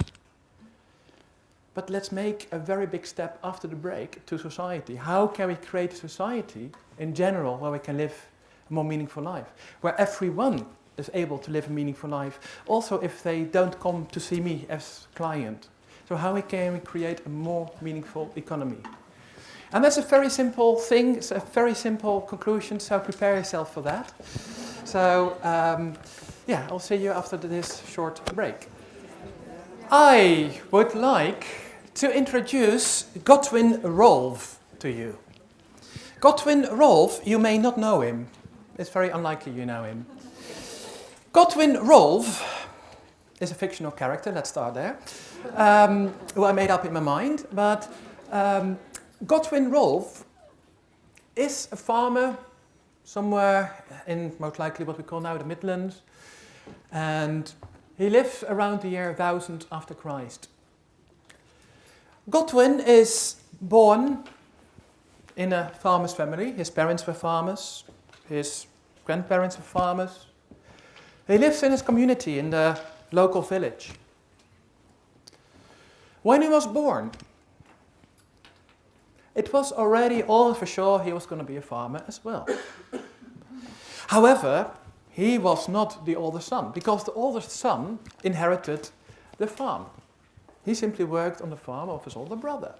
But let's make a very big step after the break to society. How can we create a society in general where we can live a more meaningful life? Where everyone is able to live a meaningful life, also if they don't come to see me as client. So how can we create a more meaningful economy? And that's a very simple thing, it's a very simple conclusion, so prepare yourself for that. So, I'll see you after this short break. I would like to introduce Godwin Rolf to you. Godwin Rolf, you may not know him. It's very unlikely you know him. Godwin Rolf is a fictional character, let's start there, who I made up in my mind, but Godwin Rolf is a farmer somewhere in most likely what we call now the Midlands, and he lives around the year 1000 after Christ. Godwin is born in a farmer's family. His parents were farmers, his grandparents were farmers. He lives in his community in the local village. When he was born, it was already all for sure he was going to be a farmer as well. However, he was not the oldest son, because the oldest son inherited the farm. He simply worked on the farm of his older brother.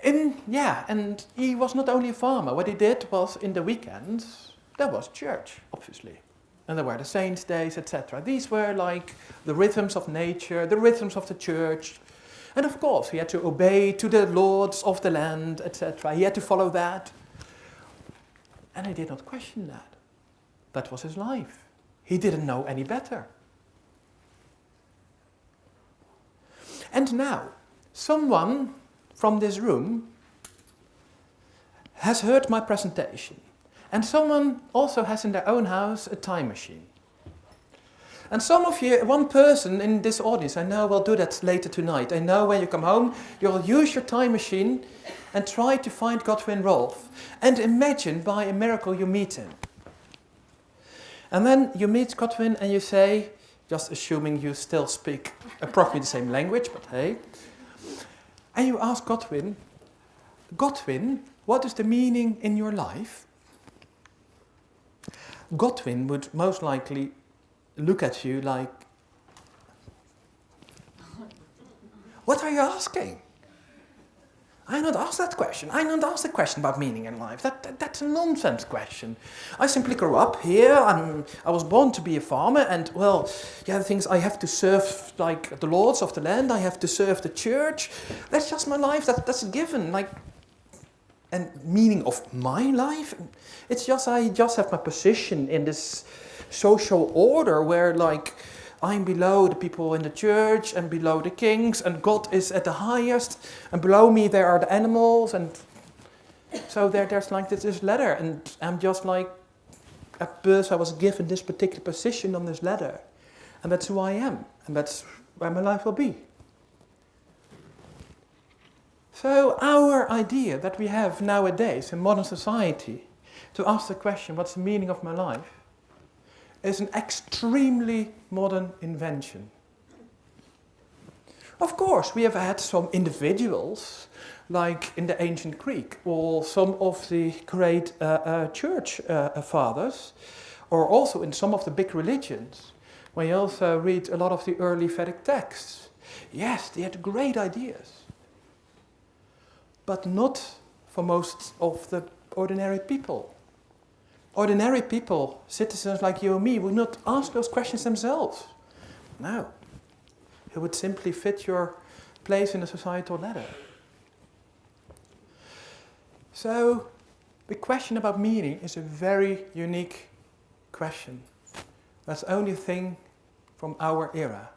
And he was not only a farmer. What he did was, in the weekends, there was church, obviously. And there were the saints' days, etc. These were like the rhythms of nature, the rhythms of the church. And of course, he had to obey to the lords of the land, etc. He had to follow that. And he did not question that. That was his life. He didn't know any better. And now, someone from this room has heard my presentation. And someone also has in their own house a time machine. And some of you, one person in this audience, I know will do that later tonight. I know when you come home, you'll use your time machine and try to find Godwin Rolf. And imagine by a miracle you meet him. And then you meet Godwin and you say, just assuming you still speak approximately the same language, but hey. And you ask Godwin, what is the meaning in your life? Godwin would most likely look at you like, what are you asking? I don't ask that question. I don't ask the question about meaning in life. That's a nonsense question. I simply grew up here. I was born to be a farmer, and well, the things I have to serve like the lords of the land. I have to serve the church. That's just my life. That's a given. Like, and meaning of my life, it's just I just have my position in this social order where like I'm below the people in the church and below the kings and God is at the highest and below me there are the animals, and so there's like this ladder, and I'm just like at birth I was given this particular position on this ladder, and that's who I am, and that's where my life will be. So our idea that we have nowadays in modern society to ask the question, what's the meaning of my life, is an extremely modern invention. Of course, we have had some individuals, like in the ancient Greek, or some of the great church fathers, or also in some of the big religions, when you also read a lot of the early Vedic texts. Yes, they had great ideas, but not for most of the ordinary people. Ordinary people, citizens like you and me, would not ask those questions themselves. No. It would simply fit your place in the societal ladder. So, the question about meaning is a very unique question. That's the only thing from our era.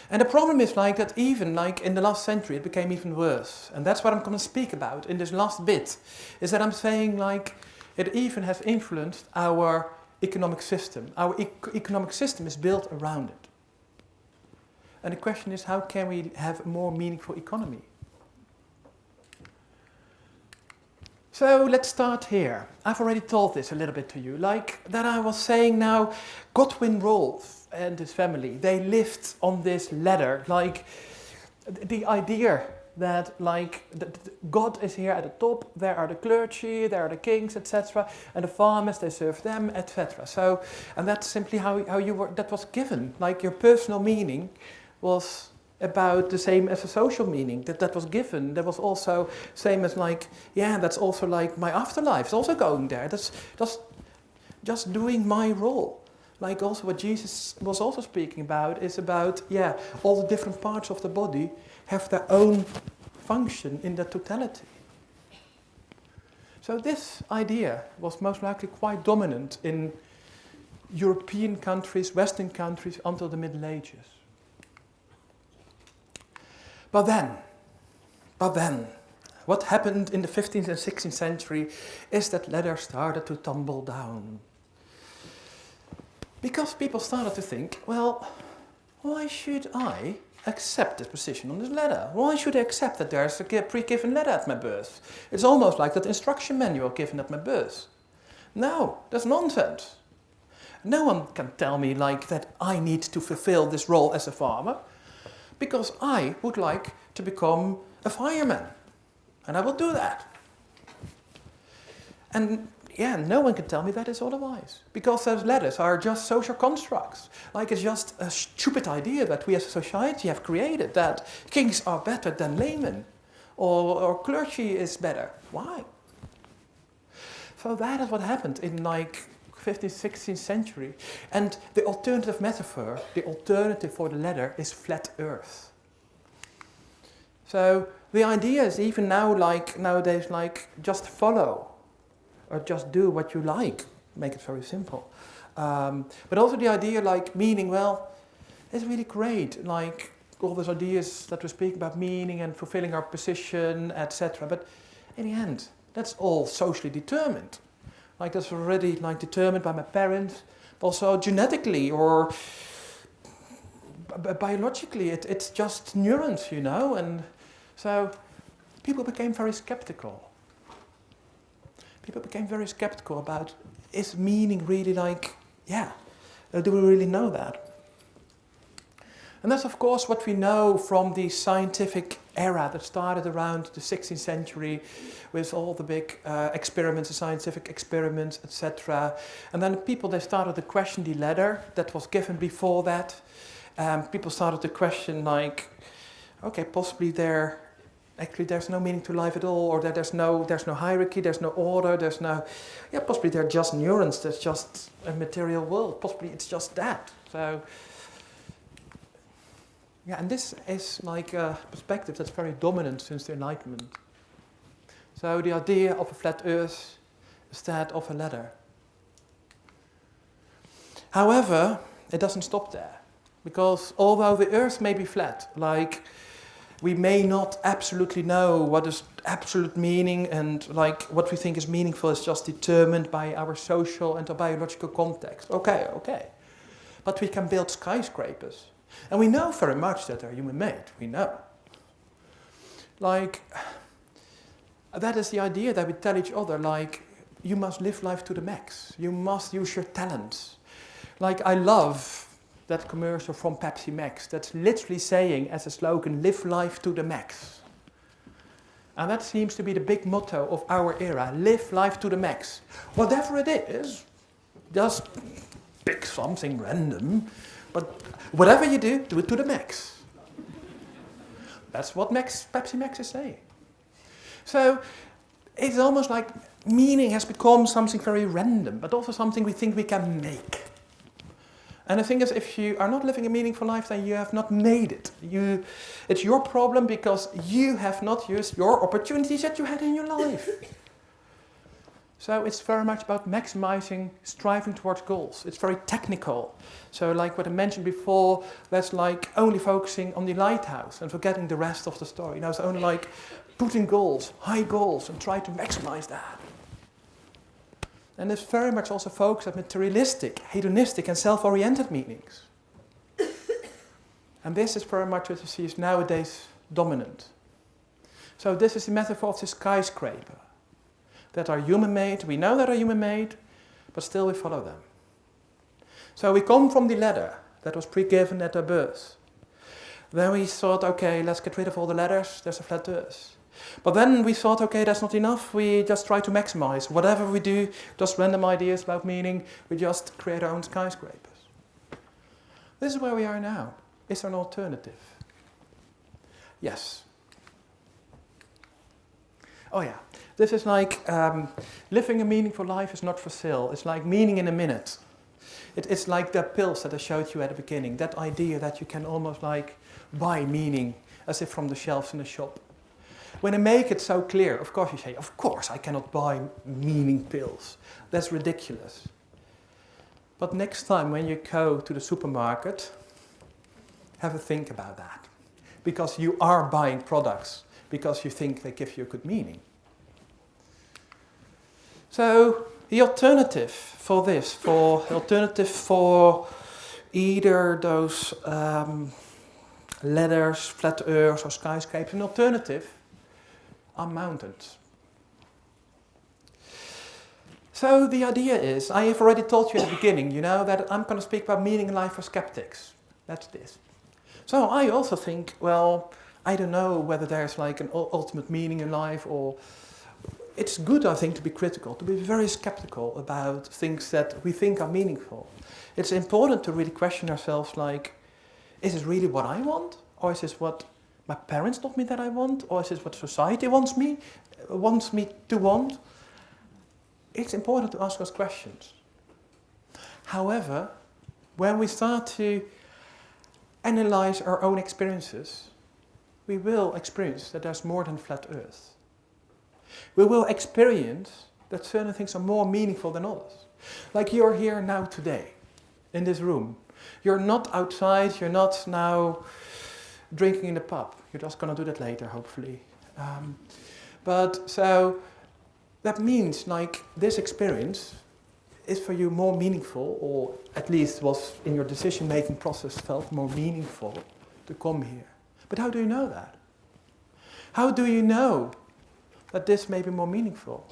And the problem is like that even like in the last century it became even worse. And that's what I'm going to speak about in this last bit. Is that I'm saying like it even has influenced our economic system. Our economic system is built around it. And the question is, how can we have a more meaningful economy? So let's start here. I've already told this a little bit to you. Like that I was saying now, Godwin Rolf and his family, they lived on this ladder. Like the idea that like God is here at the top, there are the clergy, there are the kings, etc. And the farmers, they serve them, etc. So, and that's simply how you were, that was given. Like your personal meaning was about the same as a social meaning, that was given. That was also same as like, yeah, that's also like my afterlife, it's also going there. That's just doing my role. Like also what Jesus was also speaking about is about, yeah, all the different parts of the body have their own function in the totality. So this idea was most likely quite dominant in European countries, Western countries until the Middle Ages. But then, what happened in the 15th and 16th century is that ladder started to tumble down. Because people started to think, well, why should I accept this position on this ladder? Why should I accept that there's a pre-given ladder at my birth? It's almost like that instruction manual given at my birth. No, that's nonsense. No one can tell me like that I need to fulfill this role as a farmer, because I would like to become a fireman, and I will do that. And yeah, no one can tell me that it's otherwise, because those ladders are just social constructs. Like it's just a stupid idea that we as a society have created, that kings are better than laymen, or clergy is better. Why? So that is what happened in like 15th, 16th century. And the alternative metaphor, the alternative for the ladder is flat earth. So the idea is even now, like nowadays, like just follow or just do what you like. Make it very simple. But also the idea like meaning, well, it's really great, like all those ideas that we speak about meaning and fulfilling our position, etc. But in the end, that's all socially determined. Like that's already like determined by my parents, but also genetically or biologically. It's just neurons, you know. And so people became very skeptical. People became very skeptical about, is meaning really like, do we really know that? And that's of course what we know from the scientific era that started around the 16th century with all the big experiments, the scientific experiments, etc. And then people, they started to question the ladder that was given before that. People started to question like, okay, possibly there's no meaning to life at all, or that there's no hierarchy, there's no order, possibly they're just neurons, there's just a material world, possibly it's just that. So, yeah, and this is like a perspective that's very dominant since the Enlightenment. So the idea of a flat earth instead of a ladder. However, it doesn't stop there. Because although the earth may be flat, like we may not absolutely know what is absolute meaning, and like what we think is meaningful is just determined by our social and our biological context. Okay. But we can build skyscrapers. And we know very much that they're human-made, we know. Like, that is the idea that we tell each other, like, you must live life to the max. You must use your talents. Like, I love that commercial from Pepsi Max that's literally saying as a slogan, live life to the max. And that seems to be the big motto of our era, live life to the max. Whatever it is, just pick something random, but whatever you do it to the max. That's what Pepsi Max is saying. So it's almost like meaning has become something very random, but also something we think we can make. And the thing is, if you are not living a meaningful life, then you have not made it. It's your problem because you have not used your opportunities that you had in your life. So it's very much about maximizing, striving towards goals. It's very technical. So like what I mentioned before, that's like only focusing on the lighthouse and forgetting the rest of the story. Now it's only like putting goals, high goals, and try to maximize that. And it's very much also focused on materialistic, hedonistic, and self-oriented meanings. And this is very much what you see is nowadays dominant. So this is the metaphor of the skyscraper. That are human-made, we know that are human-made, but still we follow them. So we come from the ladder that was pre-given at our birth. Then we thought, okay, let's get rid of all the ladders, there's a flat earth. But then we thought, okay, that's not enough, we just try to maximize. Whatever we do, just random ideas about meaning, we just create our own skyscrapers. This is where we are now. Is there an alternative? Yes. Oh yeah. This is like living a meaningful life is not for sale. It's like meaning in a minute. It's like the pills that I showed you at the beginning. That idea that you can almost like buy meaning as if from the shelves in a shop. When I make it so clear, of course you say, of course I cannot buy meaning pills. That's ridiculous. But next time when you go to the supermarket, have a think about that. Because you are buying products because you think they give you a good meaning. So the alternative for this, for either those ladders, flat earths or skyscrapers, an alternative are mountains. So the idea is, I have already told you at the beginning, you know, that I'm going to speak about meaning in life for skeptics. That's this. So I also think, well, I don't know whether there's like an ultimate meaning in life, or it's good, I think, to be critical, to be very skeptical about things that we think are meaningful. It's important to really question ourselves, like, is this really what I want? Or is this what my parents taught me that I want? Or is this what society wants me to want? It's important to ask those questions. However, when we start to analyze our own experiences, we will experience that there's more than flat earth. We will experience that certain things are more meaningful than others. Like you're here now today, in this room. You're not outside, you're not now drinking in the pub. You're just going to do that later, hopefully. But so that means like this experience is for you more meaningful, or at least was in your decision-making process felt more meaningful to come here. But how do you know that? How do you know that this may be more meaningful?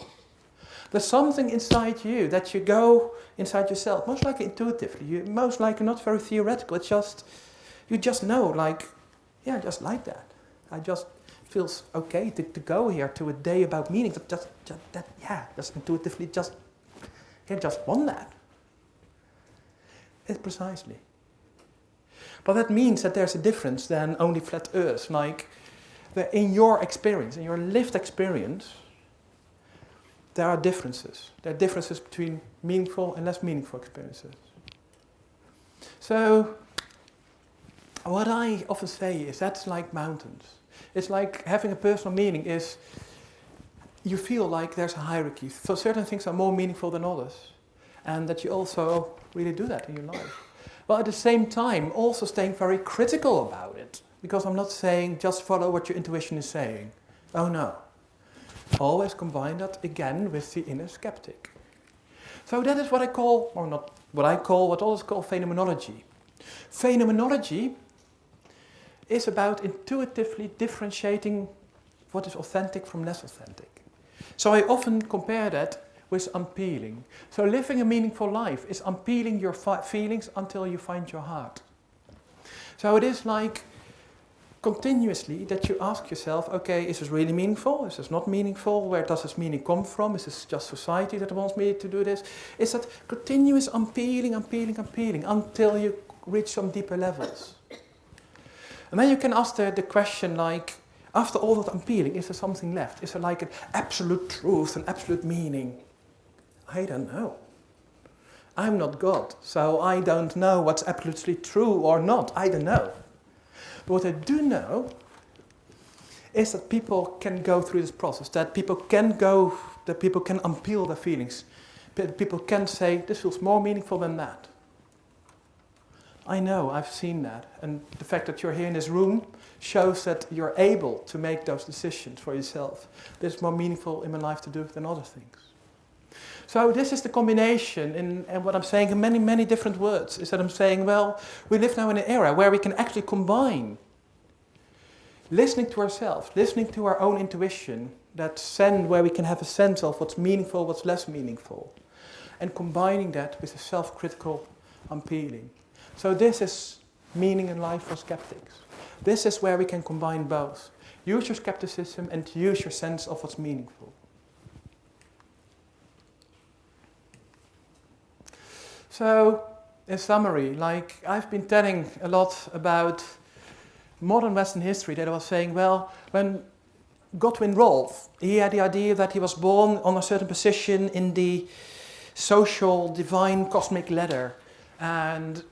There's something inside you that you go inside yourself, most likely intuitively, most likely not very theoretical. It's just, you just know, like, yeah, just like that. I just feels okay to go here to a day about meaning. Just intuitively, just want that. It's precisely. But that means that there's a difference than only flat Earth. Like, in your experience, in your lived experience, there are differences. There are differences between meaningful and less meaningful experiences. So, what I often say is that's like mountains. It's like having a personal meaning is, you feel like there's a hierarchy. So certain things are more meaningful than others. And that you also really do that in your life. Well, at the same time, also staying very critical about it. Because I'm not saying just follow what your intuition is saying. Oh no. Always combine that again with the inner skeptic. So that is what I call, or not what I call, what others call phenomenology. Phenomenology is about intuitively differentiating what is authentic from less authentic. So I often compare that with unpeeling. So living a meaningful life is unpeeling your feelings until you find your heart. So it is like continuously that you ask yourself, okay, is this really meaningful? Is this not meaningful? Where does this meaning come from? Is this just society that wants me to do this? Is that continuous unpeeling until you reach some deeper levels? And then you can ask the question like, after all that unpeeling, is there something left? Is there like an absolute truth, an absolute meaning? I don't know. I'm not God, so I don't know what's absolutely true or not. I don't know. But what I do know is that people can go through this process, that people can unpeel their feelings. People can say, this feels more meaningful than that. I know, I've seen that. And the fact that you're here in this room shows that you're able to make those decisions for yourself. This is more meaningful in my life to do than other things. So this is the combination, and what I'm saying in many, many different words, is that I'm saying, well, we live now in an era where we can actually combine listening to ourselves, listening to our own intuition, that sense where we can have a sense of what's meaningful, what's less meaningful, and combining that with a self-critical unpeeling. So this is meaning in life for skeptics. This is where we can combine both. Use your skepticism and use your sense of what's meaningful. So, in summary, like I've been telling a lot about modern Western history, that I was saying, well, when Godwin Rolf, he had the idea that he was born on a certain position in the social, divine, cosmic ladder. And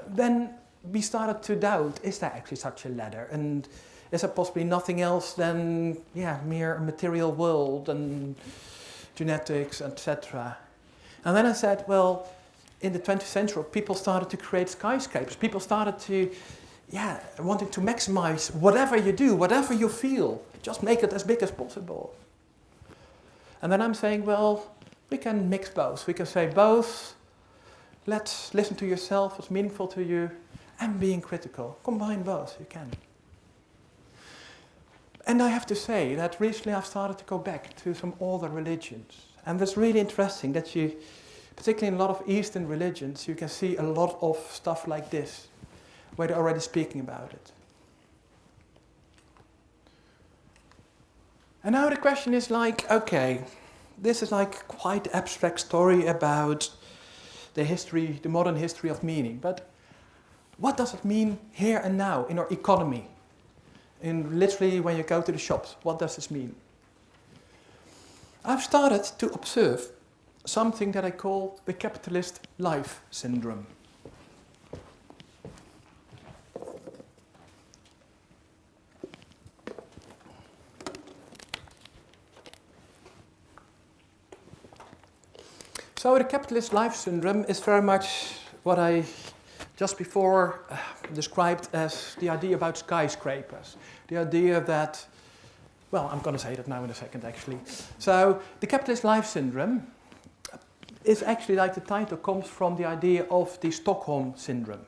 then we started to doubt, is there actually such a ladder? And is there possibly nothing else than, mere material world and genetics, etc.? And then I said, well, in the 20th century, people started to create skyscrapers. People started to, wanting to maximize whatever you do, whatever you feel, just make it as big as possible. And then I'm saying, well, we can mix both. We can say both, let's listen to yourself, what's meaningful to you, and being critical. Combine both, you can. And I have to say that recently I've started to go back to some older religions. And it's really interesting that you, particularly in a lot of Eastern religions, you can see a lot of stuff like this, where they're already speaking about it. And now the question is like, okay, this is like quite abstract story about the history, the modern history of meaning, but what does it mean here and now in our economy? In literally when you go to the shops, what does this mean? I've started to observe something that I call the capitalist life syndrome. So the capitalist life syndrome is very much what I just before described as the idea about skyscrapers. The idea that, well, I'm going to say that now in a second actually. So the capitalist life syndrome is actually, like the title, comes from the idea of the Stockholm syndrome.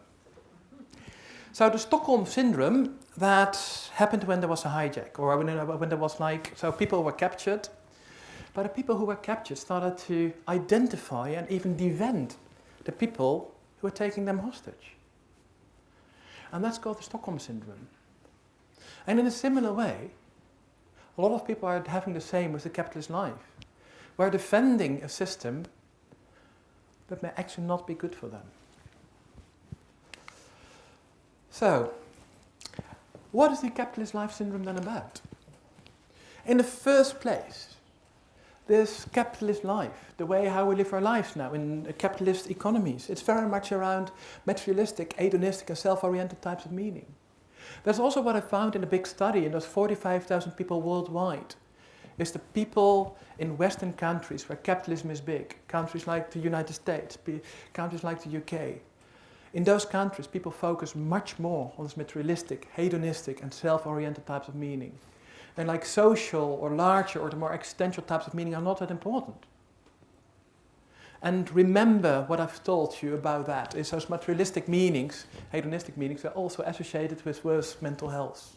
So the Stockholm syndrome, that happened when there was a hijack, or when there was so people were captured, but the people who were captured started to identify and even defend the people who were taking them hostage. And that's called the Stockholm syndrome. And in a similar way, a lot of people are having the same with the capitalist life. We're defending a system that may actually not be good for them. So, what is the capitalist life syndrome then about? In the first place, this capitalist life, the way how we live our lives now in capitalist economies, it's very much around materialistic, hedonistic and self-oriented types of meaning. That's also what I found in a big study in those 45,000 people worldwide, is the people in Western countries where capitalism is big, countries like the United States, countries like the UK. In those countries, people focus much more on this materialistic, hedonistic and self-oriented types of meaning. And like social or larger or the more existential types of meaning are not that important. And remember what I've told you about that, is those materialistic meanings, hedonistic meanings, are also associated with worse mental health.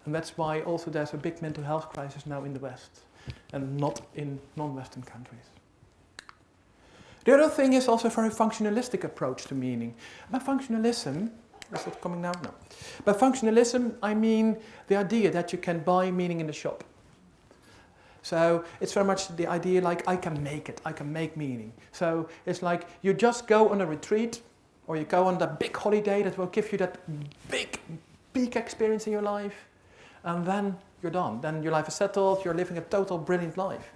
And that's why also there's a big mental health crisis now in the West, and not in non-Western countries. The other thing is also a very functionalistic approach to meaning. By functionalism, is it coming now? No. By functionalism, I mean the idea that you can buy meaning in the shop. So it's very much the idea like I can make it, I can make meaning. So it's like you just go on a retreat, or you go on that big holiday that will give you that big peak experience in your life, and then you're done. Then your life is settled, you're living a total brilliant life.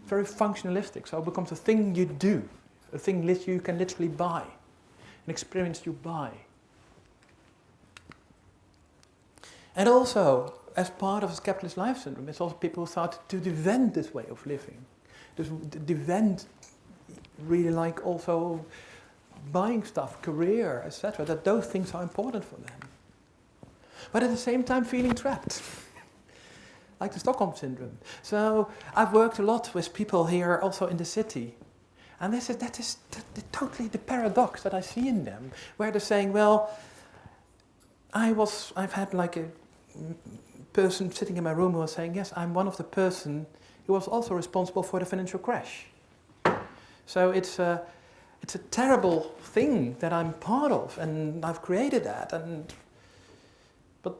Very functionalistic, so it becomes a thing you do, a thing you can literally buy, an experience you buy. And also, as part of this capitalist life syndrome, it's also people who start to defend this way of living. Defend really like also buying stuff, career, etc., that those things are important for them. But at the same time feeling trapped. Like the Stockholm syndrome. So I've worked a lot with people here also in the city. And that is totally the paradox that I see in them. Where they're saying, well, I've had like a person sitting in my room who was saying, yes, I'm one of the person who was also responsible for the financial crash. So it's a terrible thing that I'm part of, and I've created that. But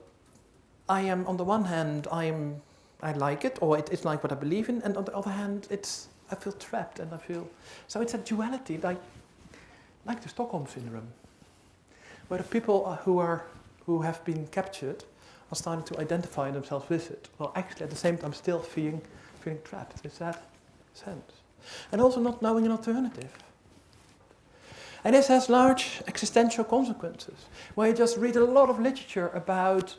I am, on the one hand, I like it, or it's like what I believe in, and on the other hand, I feel trapped, and so it's a duality, like the Stockholm syndrome, where the people who have been captured are starting to identify themselves with it, while actually at the same time still feeling trapped. Is that sense? And also not knowing an alternative. And this has large existential consequences, where you just read a lot of literature about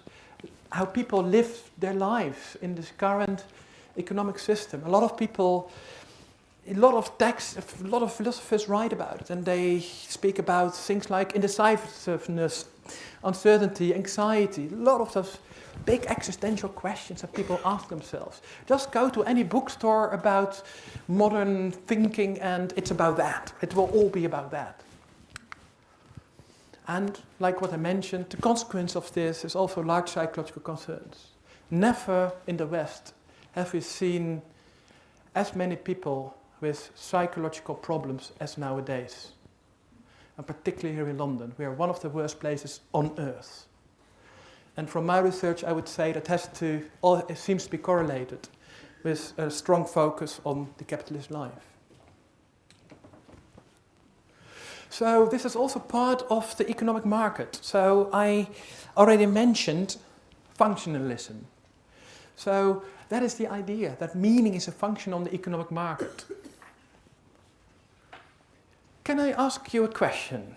how people live their lives in this current economic system. A lot of people, a lot of texts, a lot of philosophers write about it, and they speak about things like indecisiveness, uncertainty, anxiety, a lot of those big existential questions that people ask themselves. Just go to any bookstore about modern thinking and it's about that. It will all be about that. And like what I mentioned, the consequence of this is also large psychological concerns. Never in the West have we seen as many people with psychological problems as nowadays. And particularly here in London, we are one of the worst places on earth. And from my research, I would say that it seems to be correlated with a strong focus on the capitalist life. So this is also part of the economic market. So I already mentioned functionalism. So that is the idea that meaning is a function on the economic market. Can I ask you a question?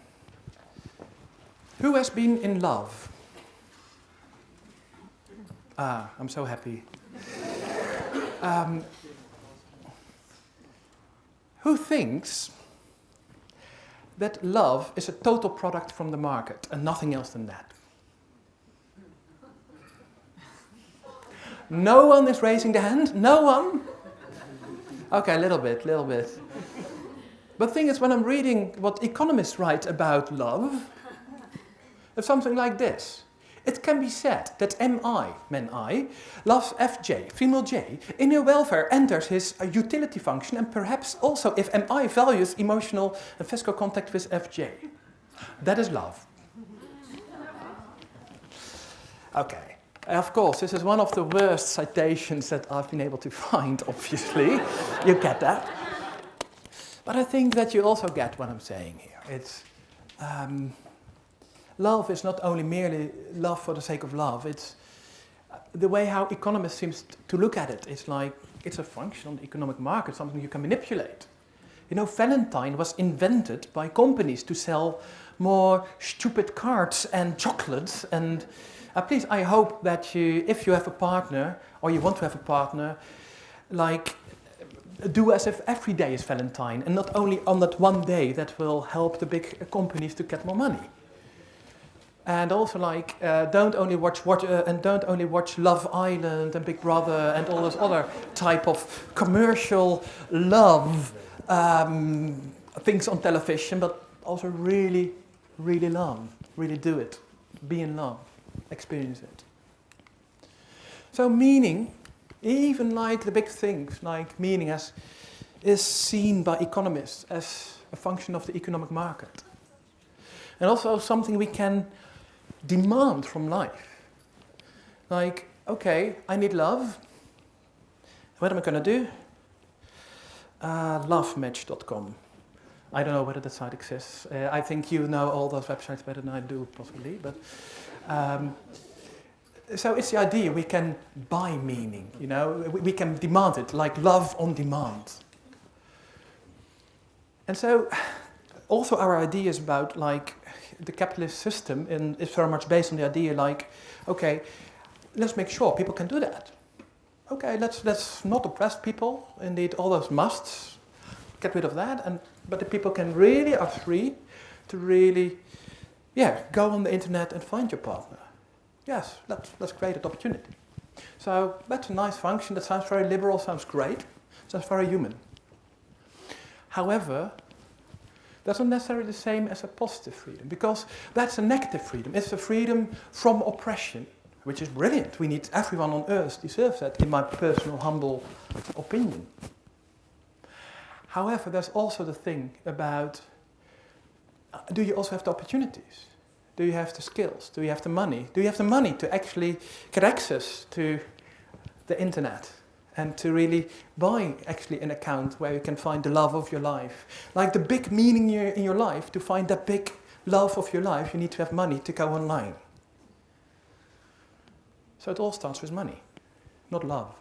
Who has been in love? I'm so happy. who thinks that love is a total product from the market and nothing else than that? No one is raising their hand? No one? Okay, a little bit. But the thing is, when I'm reading what economists write about love, it's something like this. It can be said that MI, man I, loves FJ, female J, inner welfare enters his utility function, and perhaps also if MI values emotional and physical contact with FJ. That is love. Okay. Of course, this is one of the worst citations that I've been able to find, obviously. You get that. But I think that you also get what I'm saying here. It's love is not only merely love for the sake of love. It's the way how economists seem to look at it. It's like it's a function on the economic market, something you can manipulate. You know, Valentine was invented by companies to sell more stupid cards and chocolates. And please, I hope that you, if you have a partner or you want to have a partner, like do as if every day is Valentine and not only on that one day that will help the big companies to get more money. And also, like, don't only watch Love Island and Big Brother and all those other type of commercial love things on television, but also really, really love, really do it, be in love, experience it. So meaning, even like the big things, like meaning is seen by economists as a function of the economic market. And also something we can demand from life. Like, okay, I need love. What am I going to do? Lovematch.com. I don't know whether that site exists. I think you know all those websites better than I do, possibly. But so it's the idea we can buy meaning. You know, we can demand it, like love on demand. And so, also our ideas about like the capitalist system is very much based on the idea like, okay, let's make sure people can do that. Okay, let's not oppress people. Indeed, all those musts, get rid of that. But the people are free to really, go on the internet and find your partner. Yes, let's create that opportunity. So that's a nice function. That sounds very liberal. Sounds great. Sounds very human. However, that's not necessarily the same as a positive freedom, because that's a negative freedom. It's a freedom from oppression, which is brilliant. We need everyone on earth deserves that, in my personal, humble opinion. However, there's also the thing about, do you also have the opportunities? Do you have the skills? Do you have the money? Do you have the money to actually get access to the internet? And to really buy actually an account where you can find the love of your life. Like the big meaning in your life, to find that big love of your life, you need to have money to go online. So it all starts with money, not love.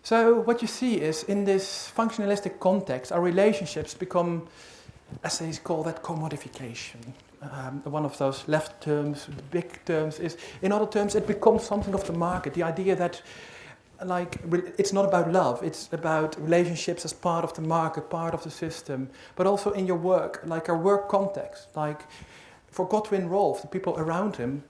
So what you see is, in this functionalistic context, our relationships become, as they call that, commodification. One of those left terms, the big terms, is, in other terms, it becomes something of the market. The idea that, like, it's not about love, it's about relationships as part of the market, part of the system, but also in your work, like our work context. Like, for Godwin Rolf, the people around him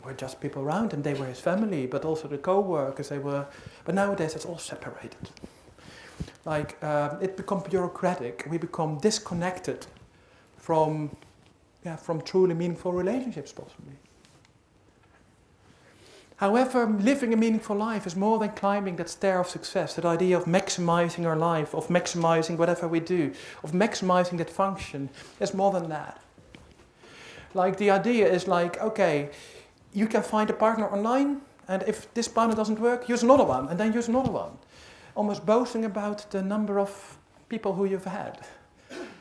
were just people around him. They were his family, but also the co-workers, but nowadays it's all separated. Like, it becomes bureaucratic. We become disconnected from truly meaningful relationships, possibly. However, living a meaningful life is more than climbing that stair of success, that idea of maximizing our life, of maximizing whatever we do, of maximizing that function. It's more than that. Like, the idea is like, okay, you can find a partner online, and if this partner doesn't work, use another one, and then use another one. Almost boasting about the number of people who you've had.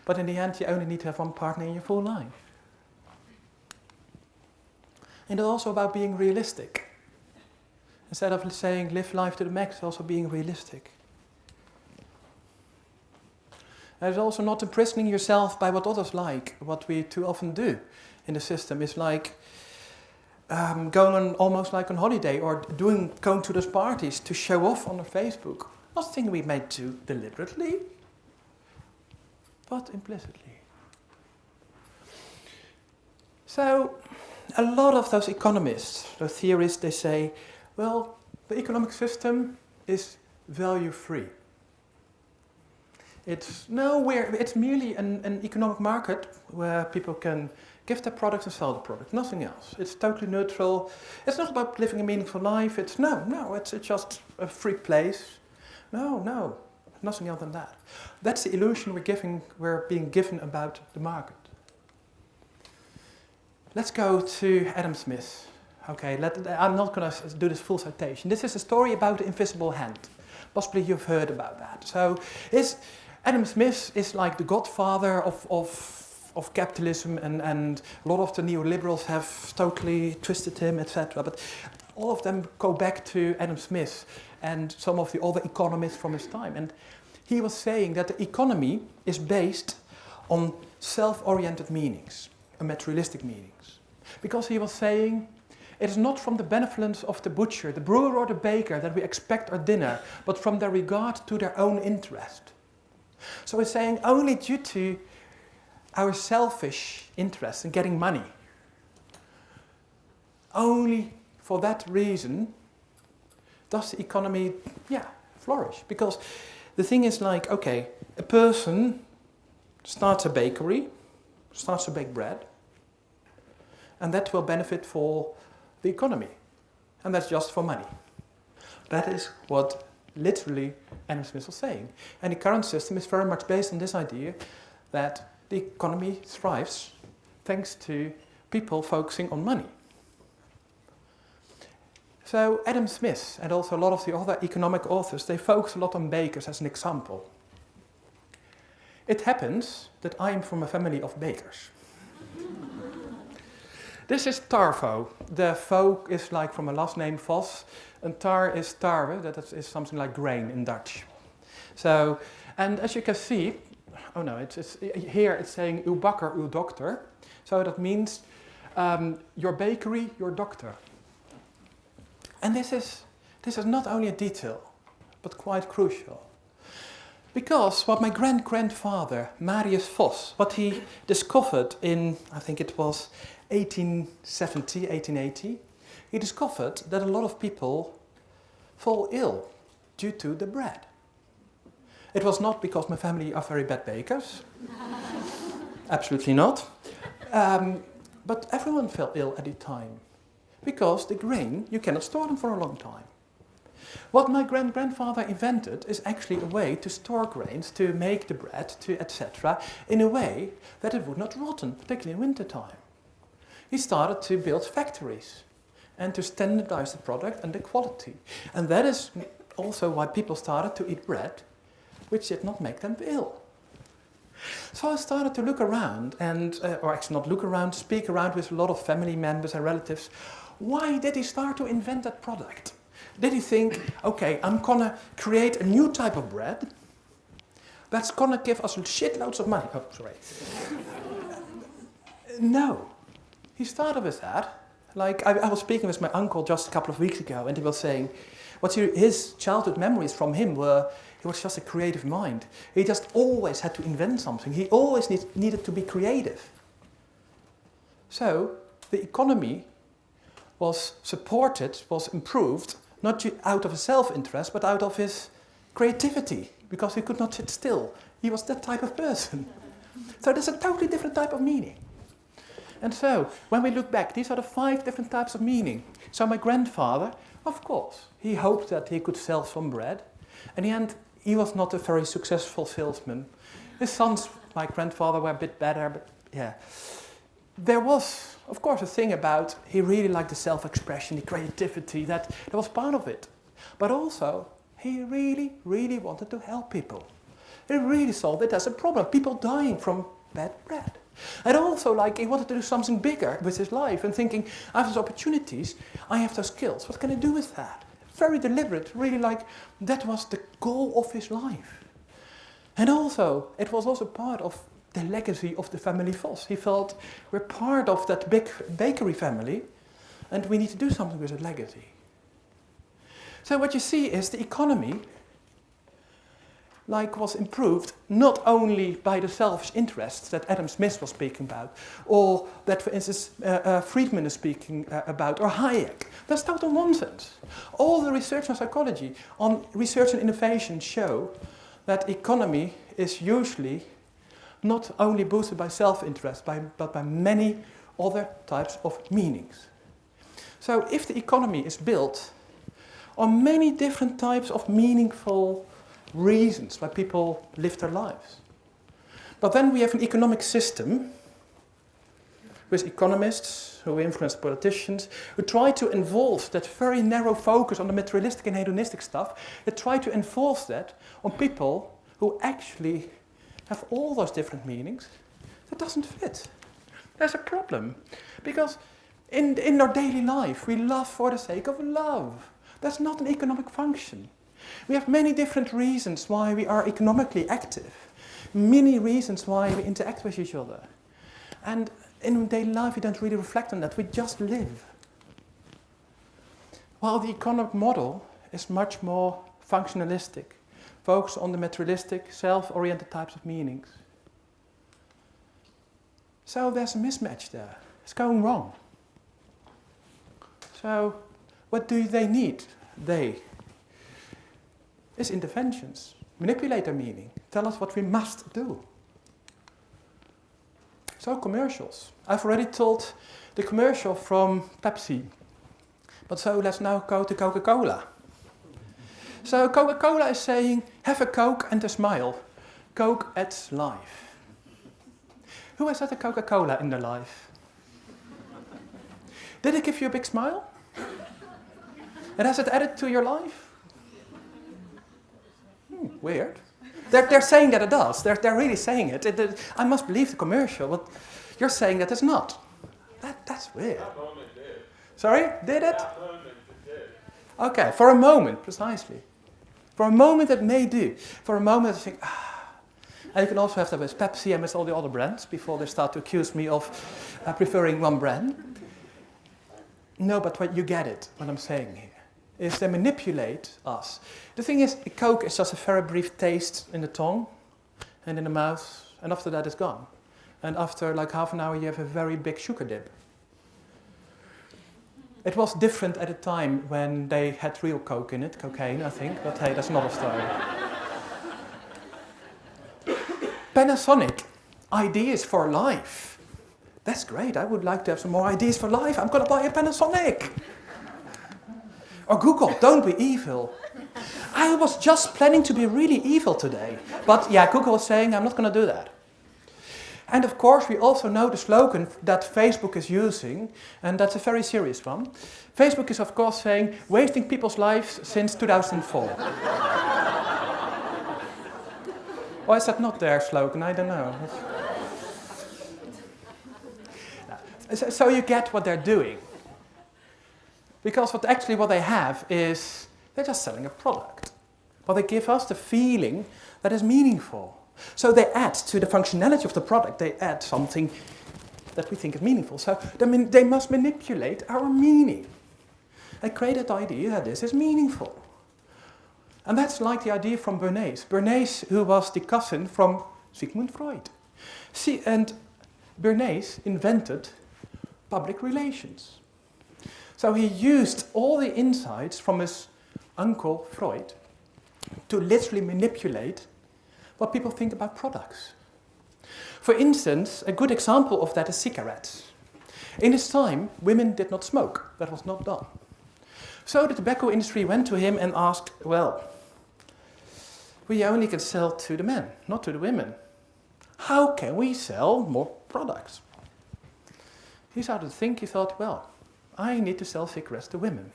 But in the end, you only need to have one partner in your full life. And it's also about being realistic. Instead of saying live life to the max, also being realistic. And it's also not imprisoning yourself by what others like. What we too often do in the system is like going on almost like on holiday, or going to those parties to show off on Facebook. Not things we may do deliberately, but implicitly. So, a lot of those economists, those theorists, they say, well, the economic system is value-free. It's merely an economic market where people can give their products and sell the product, nothing else. It's totally neutral. It's not about living a meaningful life. It's just a free place. No, nothing else than that. That's the illusion we're being given about the market. Let's go to Adam Smith. Okay, I'm not going to do this full citation. This is a story about the invisible hand. Possibly you've heard about that. So, Adam Smith is like the godfather of capitalism, and a lot of the neoliberals have totally twisted him, etc. But all of them go back to Adam Smith and some of the other economists from his time. And he was saying that the economy is based on self-oriented meanings, and materialistic meanings. Because he was saying, it is not from the benevolence of the butcher, the brewer or the baker that we expect our dinner, but from their regard to their own interest. So he's saying only due to our selfish interest in getting money, only for that reason does the economy, flourish. Because the thing is like, okay, a person starts a bakery, starts to bake bread, and that will benefit for the economy. And that's just for money. That is what literally Adam Smith was saying. And the current system is very much based on this idea that the economy thrives thanks to people focusing on money. So Adam Smith and also a lot of the other economic authors, they focus a lot on bakers as an example. It happens that I am from a family of bakers. This is tarvo. The vo is like from a last name Vos, and tar is tarwe, that is something like grain in Dutch. So, and as you can see, here it's saying uw bakker, uw dokter. So that means your bakery, your doctor. And this is not only a detail, but quite crucial. Because what my great-grandfather, Marius Vos, what he discovered in, I think it was 1870, 1880, he discovered that a lot of people fall ill due to the bread. It was not because my family are very bad bakers. Absolutely not. But everyone fell ill at the time. Because the grain, you cannot store them for a long time. What my grandfather invented is actually a way to store grains, to make the bread, etc., in a way that it would not rotten, particularly in wintertime. He started to build factories and to standardize the product and the quality. And that is also why people started to eat bread, which did not make them ill. So I started to look around speak around with a lot of family members and relatives. Why did he start to invent that product? Did he think, okay, I'm gonna create a new type of bread that's gonna give us shitloads of money? Oh, sorry. No. He started with that. Like, I was speaking with my uncle just a couple of weeks ago, and he was saying, his childhood memories from him were, he was just a creative mind. He just always had to invent something. He always needed to be creative. So, the economy was supported, was improved, not out of a self-interest, but out of his creativity, because he could not sit still. He was that type of person. So there's a totally different type of meaning. And so, when we look back, these are the 5 different types of meaning. So my grandfather, of course, he hoped that he could sell some bread. In the end, he was not a very successful salesman. His sons, my grandfather, were a bit better, but yeah. There was, of course, a thing about he really liked the self-expression, the creativity, that was part of it. But also, he really, really wanted to help people. He really saw that as a problem, people dying from bad bread. And also, he wanted to do something bigger with his life and thinking, I have those opportunities, I have those skills, what can I do with that? Very deliberate, really that was the goal of his life. And also, it was also part of the legacy of the family Vos. He felt, we're part of that big bakery family, and we need to do something with that legacy. So what you see is the economy was improved not only by the selfish interests that Adam Smith was speaking about, or that, for instance, Friedman is speaking about, or Hayek. That's total nonsense. All the research on psychology, on research and innovation show that economy is usually not only boosted by self-interest, but by many other types of meanings. So if the economy is built on many different types of meaningful reasons why people live their lives. But then we have an economic system with economists who influence politicians, who try to enforce that very narrow focus on the materialistic and hedonistic stuff, that try to enforce that on people who actually have all those different meanings. That doesn't fit. There's a problem. Because in our daily life, we love for the sake of love. That's not an economic function. We have many different reasons why we are economically active, many reasons why we interact with each other. And in daily life, we don't really reflect on that, we just live. While the economic model is much more functionalistic, focused on the materialistic, self-oriented types of meanings. So there's a mismatch there. It's going wrong. So what do they need? Is interventions. Manipulate their meaning. Tell us what we must do. So commercials. I've already told the commercial from Pepsi. But so let's now go to Coca-Cola. So Coca-Cola is saying, have a Coke and a smile. Coke adds life. Who has had a Coca-Cola in their life? Did it give you a big smile? And has it added to your life? Weird. They're saying that it does. They're really saying it. I must believe the commercial, but you're saying that it's not. That's weird. That moment did. Sorry? Did it? That moment it did. Okay, for a moment, precisely. For a moment it may do. For a moment I think, And you can also have that with Pepsi and with all the other brands before they start to accuse me of preferring one brand. No, but what you get it, what I'm saying here, is they manipulate us. The thing is, Coke is just a very brief taste in the tongue and in the mouth, and after that it's gone. And after like half an hour you have a very big sugar dip. It was different at a time when they had real Coke in it, cocaine I think, but hey, that's another story. Panasonic, ideas for life. That's great, I would like to have some more ideas for life. I'm going to buy a Panasonic. Or Google, don't be evil. I was just planning to be really evil today. But yeah, Google was saying I'm not going to do that. And of course, we also know the slogan that Facebook is using, and that's a very serious one. Facebook is of course saying, wasting people's lives since 2004. Or is that not their slogan? I don't know. So you get what they're doing. Because what they have is, they're just selling a product. But they give us the feeling that is meaningful. So they add to the functionality of the product, they add something that we think is meaningful. So they must manipulate our meaning. They create that idea that this is meaningful. And that's like the idea from Bernays. Bernays, who was the cousin from Sigmund Freud. And Bernays invented public relations. So he used all the insights from his uncle Freud to literally manipulate what people think about products. For instance, a good example of that is cigarettes. In his time, women did not smoke. That was not done. So the tobacco industry went to him and asked, well, we only can sell to the men, not to the women. How can we sell more products? He started to think, he thought, well, I need to sell cigarettes to women.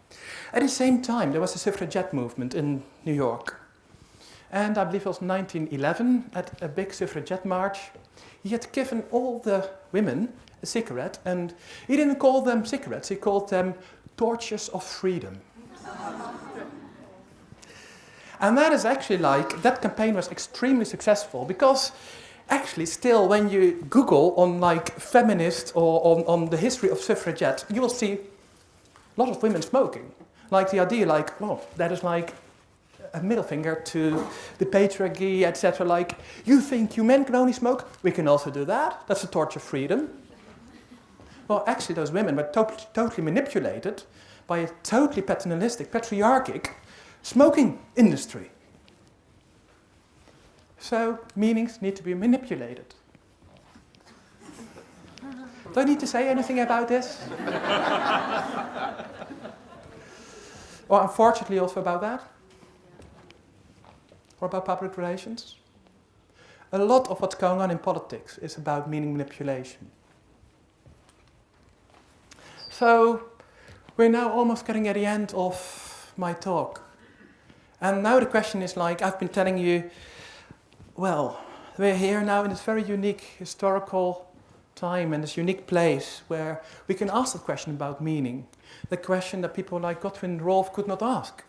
At the same time, there was a suffragette movement in New York. And I believe it was 1911, at a big suffragette march, he had given all the women a cigarette, and he didn't call them cigarettes, he called them torches of freedom. And that is actually that campaign was extremely successful, because actually still when you Google on feminist or on the history of suffragettes, you will see a lot of women smoking. Like the idea well, that is a middle finger to the patriarchy, etc. Like, you think you men can only smoke? We can also do that. That's a torch of freedom. Well, actually, those women were totally manipulated by a totally paternalistic, patriarchic smoking industry. So, meanings need to be manipulated. Do I need to say anything about this? Or unfortunately also about that? Or about public relations? A lot of what's going on in politics is about meaning manipulation. So, we're now almost getting at the end of my talk. And now the question is like, I've been telling you, well, we're here now in this very unique historical time and this unique place where we can ask the question about meaning. The question that people like Godwin Rolf could not ask.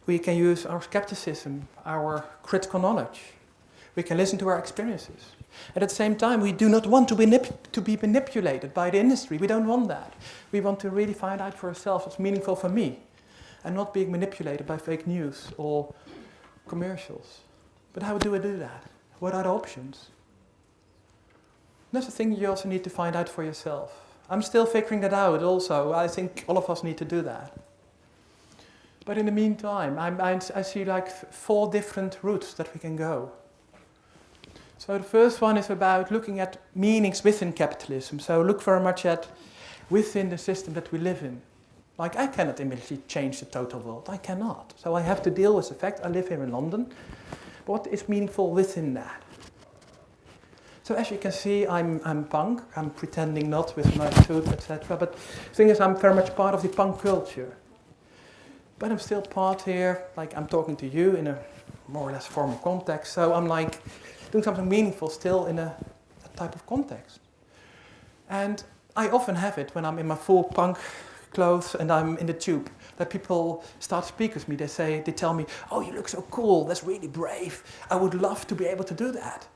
We can use our scepticism, our critical knowledge. We can listen to our experiences. At the same time, we do not want to be manipulated by the industry. We don't want that. We want to really find out for ourselves what's meaningful for me and not being manipulated by fake news or commercials. But how do we do that? What are the options? That's the thing you also need to find out for yourself. I'm still figuring that out also. I think all of us need to do that. But in the meantime, I see like 4 different routes that we can go. So the first one is about looking at meanings within capitalism. So look very much at within the system that we live in. Like, I cannot immediately change the total world. I cannot. So I have to deal with the fact I live here in London. What is meaningful within that? So as you can see, I'm punk. I'm pretending not with my suit, etc. But the thing is, I'm very much part of the punk culture. But I'm still part here, like I'm talking to you in a more or less formal context. So I'm like doing something meaningful still in a type of context. And I often have it when I'm in my full punk clothes and I'm in the tube, that people start speaking with me. They tell me, oh, you look so cool, that's really brave. I would love to be able to do that.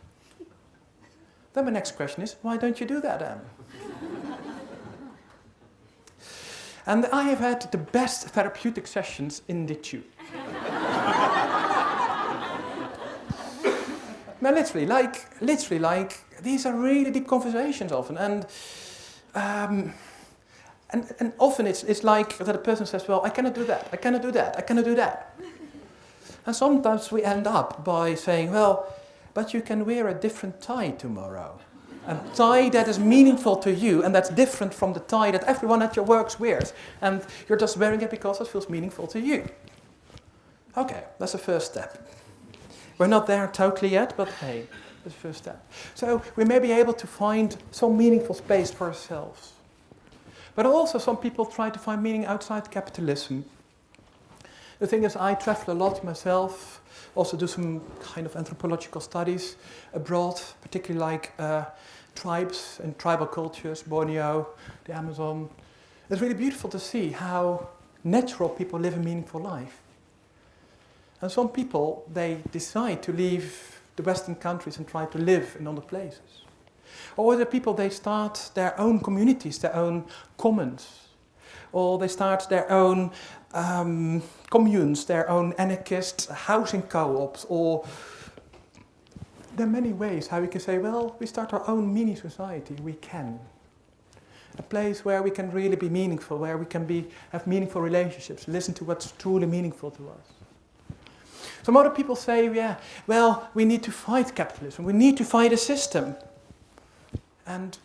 Then my next question is, why don't you do that then? And I have had the best therapeutic sessions in the tube. No, literally, these are really deep conversations often. And often it's like that a person says, well, I cannot do that, I cannot do that, I cannot do that. And sometimes we end up by saying, well, but you can wear a different tie tomorrow. A tie that is meaningful to you and that's different from the tie that everyone at your work wears. And you're just wearing it because it feels meaningful to you. Okay, that's the first step. We're not there totally yet, but hey, that's the first step. So we may be able to find some meaningful space for ourselves. But also some people try to find meaning outside capitalism. The thing is, I travel a lot myself, also do some kind of anthropological studies abroad, particularly like tribes and tribal cultures, Borneo, the Amazon. It's really beautiful to see how natural people live a meaningful life. And some people, they decide to leave the Western countries and try to live in other places. Or other people, they start their own communities, their own commons. Or they start their own communes, their own anarchist housing co-ops. Or there are many ways how we can say, well, we start our own mini society. We can. A place where we can really be meaningful, where we can have meaningful relationships, listen to what's truly meaningful to us. Some other people say, yeah, well, we need to fight capitalism. We need to fight a system. And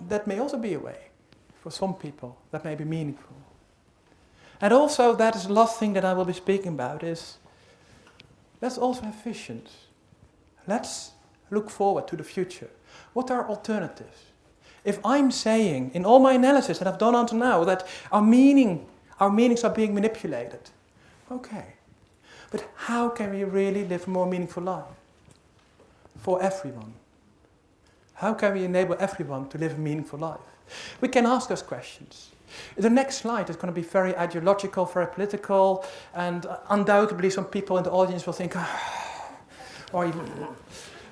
that may also be a way for some people that may be meaningful. And also, that is the last thing that I will be speaking about is, let's also have visions. Let's look forward to the future. What are alternatives? If I'm saying, in all my analysis that I've done until now, that our meanings are being manipulated, okay. But how can we really live a more meaningful life for everyone? How can we enable everyone to live a meaningful life? We can ask us questions. The next slide is going to be very ideological, very political, and undoubtedly some people in the audience will think, or even,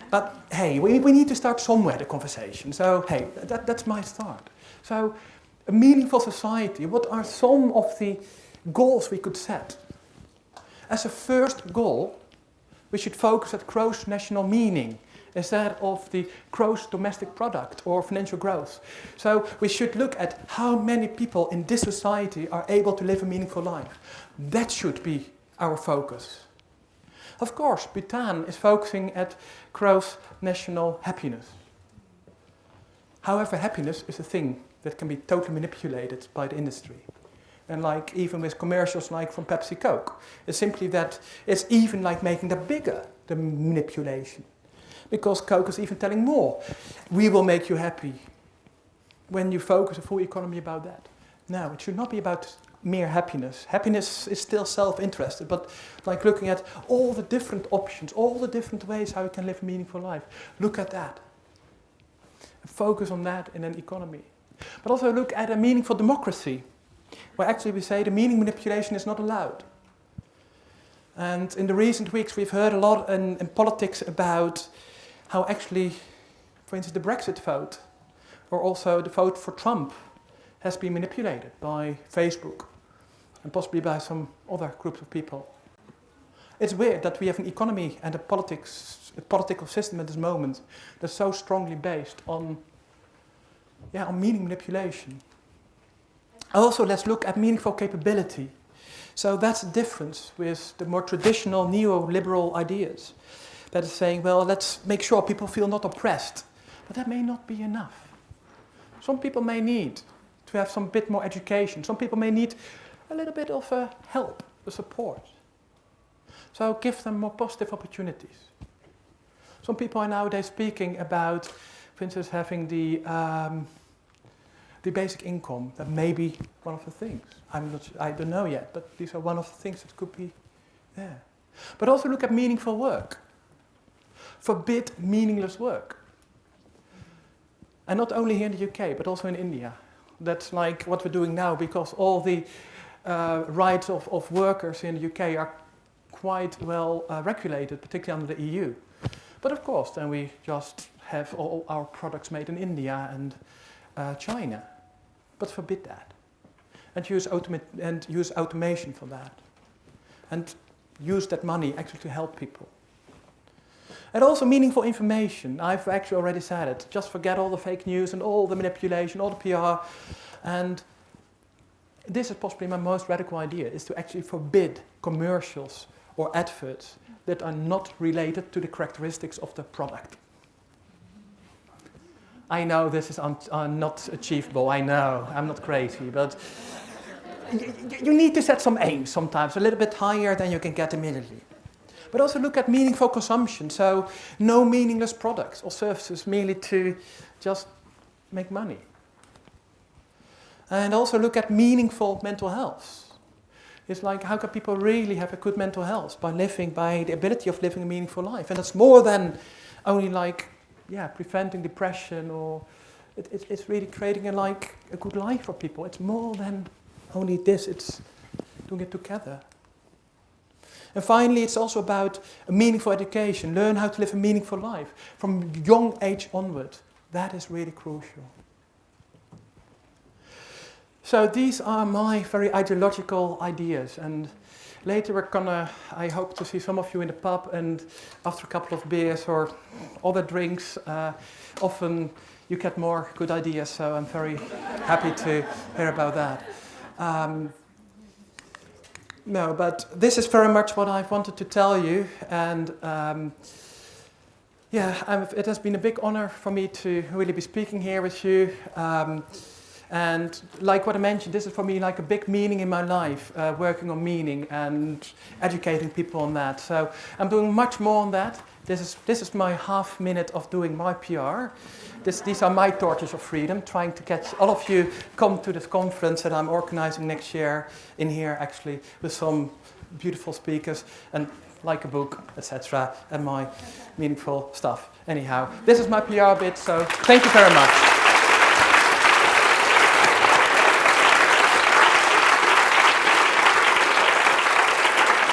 but hey, we need to start somewhere, the conversation. So hey, that's my start. So a meaningful society, what are some of the goals we could set? as a first goal, we should focus at gross national meaning instead of the gross domestic product or financial growth. So we should look at how many people in this society are able to live a meaningful life. That should be our focus. Of course, Bhutan is focusing at gross national happiness. However, happiness is a thing that can be totally manipulated by the industry. And like even with commercials like from Pepsi Coke, it's simply that it's even like making that bigger, the manipulation. Because Coke is even telling more. We will make you happy. When you focus a full economy about that. No, it should not be about mere happiness. Happiness is still self-interested, but like looking at all the different options, all the different ways how you can live a meaningful life. Look at that. Focus on that in an economy. But also look at a meaningful democracy, where actually we say the meaning manipulation is not allowed. And in the recent weeks we've heard a lot in politics about how actually, for instance, the Brexit vote, or also the vote for Trump, has been manipulated by Facebook, and possibly by some other groups of people. It's weird that we have an economy and a political system at this moment that's so strongly based on meaning manipulation. Also, let's look at meaningful capability. So that's the difference with the more traditional neoliberal ideas. That is saying, well, let's make sure people feel not oppressed. But that may not be enough. Some people may need to have some bit more education. Some people may need a little bit of help, support. So give them more positive opportunities. Some people are nowadays speaking about, for instance, having the basic income. That may be one of the things. I don't know yet, but these are one of the things that could be there. But also look at meaningful work. Forbid meaningless work. And not only here in the UK, but also in India. That's like what we're doing now, because all the rights of workers in the UK are quite well regulated, particularly under the EU. But of course, then we just have all our products made in India and China. But forbid that. And use automation for that. And use that money actually to help people. And also meaningful information. I've actually already said it. Just forget all the fake news and all the manipulation, all the PR. And this is possibly my most radical idea, is to actually forbid commercials or adverts that are not related to the characteristics of the product. I know this is not achievable, I know, I'm not crazy, but you need to set some aims sometimes, a little bit higher than you can get immediately. But also look at meaningful consumption, so no meaningless products or services merely to just make money. And also look at meaningful mental health. It's like, how can people really have a good mental health? By the ability of living a meaningful life. And it's more than only like, preventing depression, or it's really creating a good life for people. It's more than only this, it's doing it together. And finally, it's also about a meaningful education. Learn how to live a meaningful life from young age onward. That is really crucial. So these are my very ideological ideas. And later I hope to see some of you in the pub, and after a couple of beers or other drinks, often you get more good ideas. So I'm very happy to hear about that. No, but this is very much what I've wanted to tell you, and it has been a big honor for me to really be speaking here with you. And like what I mentioned, this is for me like a big meaning in my life, working on meaning and educating people on that. So I'm doing much more on that. This is my half minute of doing my PR. These are my torches of freedom, trying to get all of you come to this conference that I'm organizing next year in here, actually, with some beautiful speakers and like a book, etc., and my meaningful stuff. Anyhow, this is my PR bit, so thank you very much.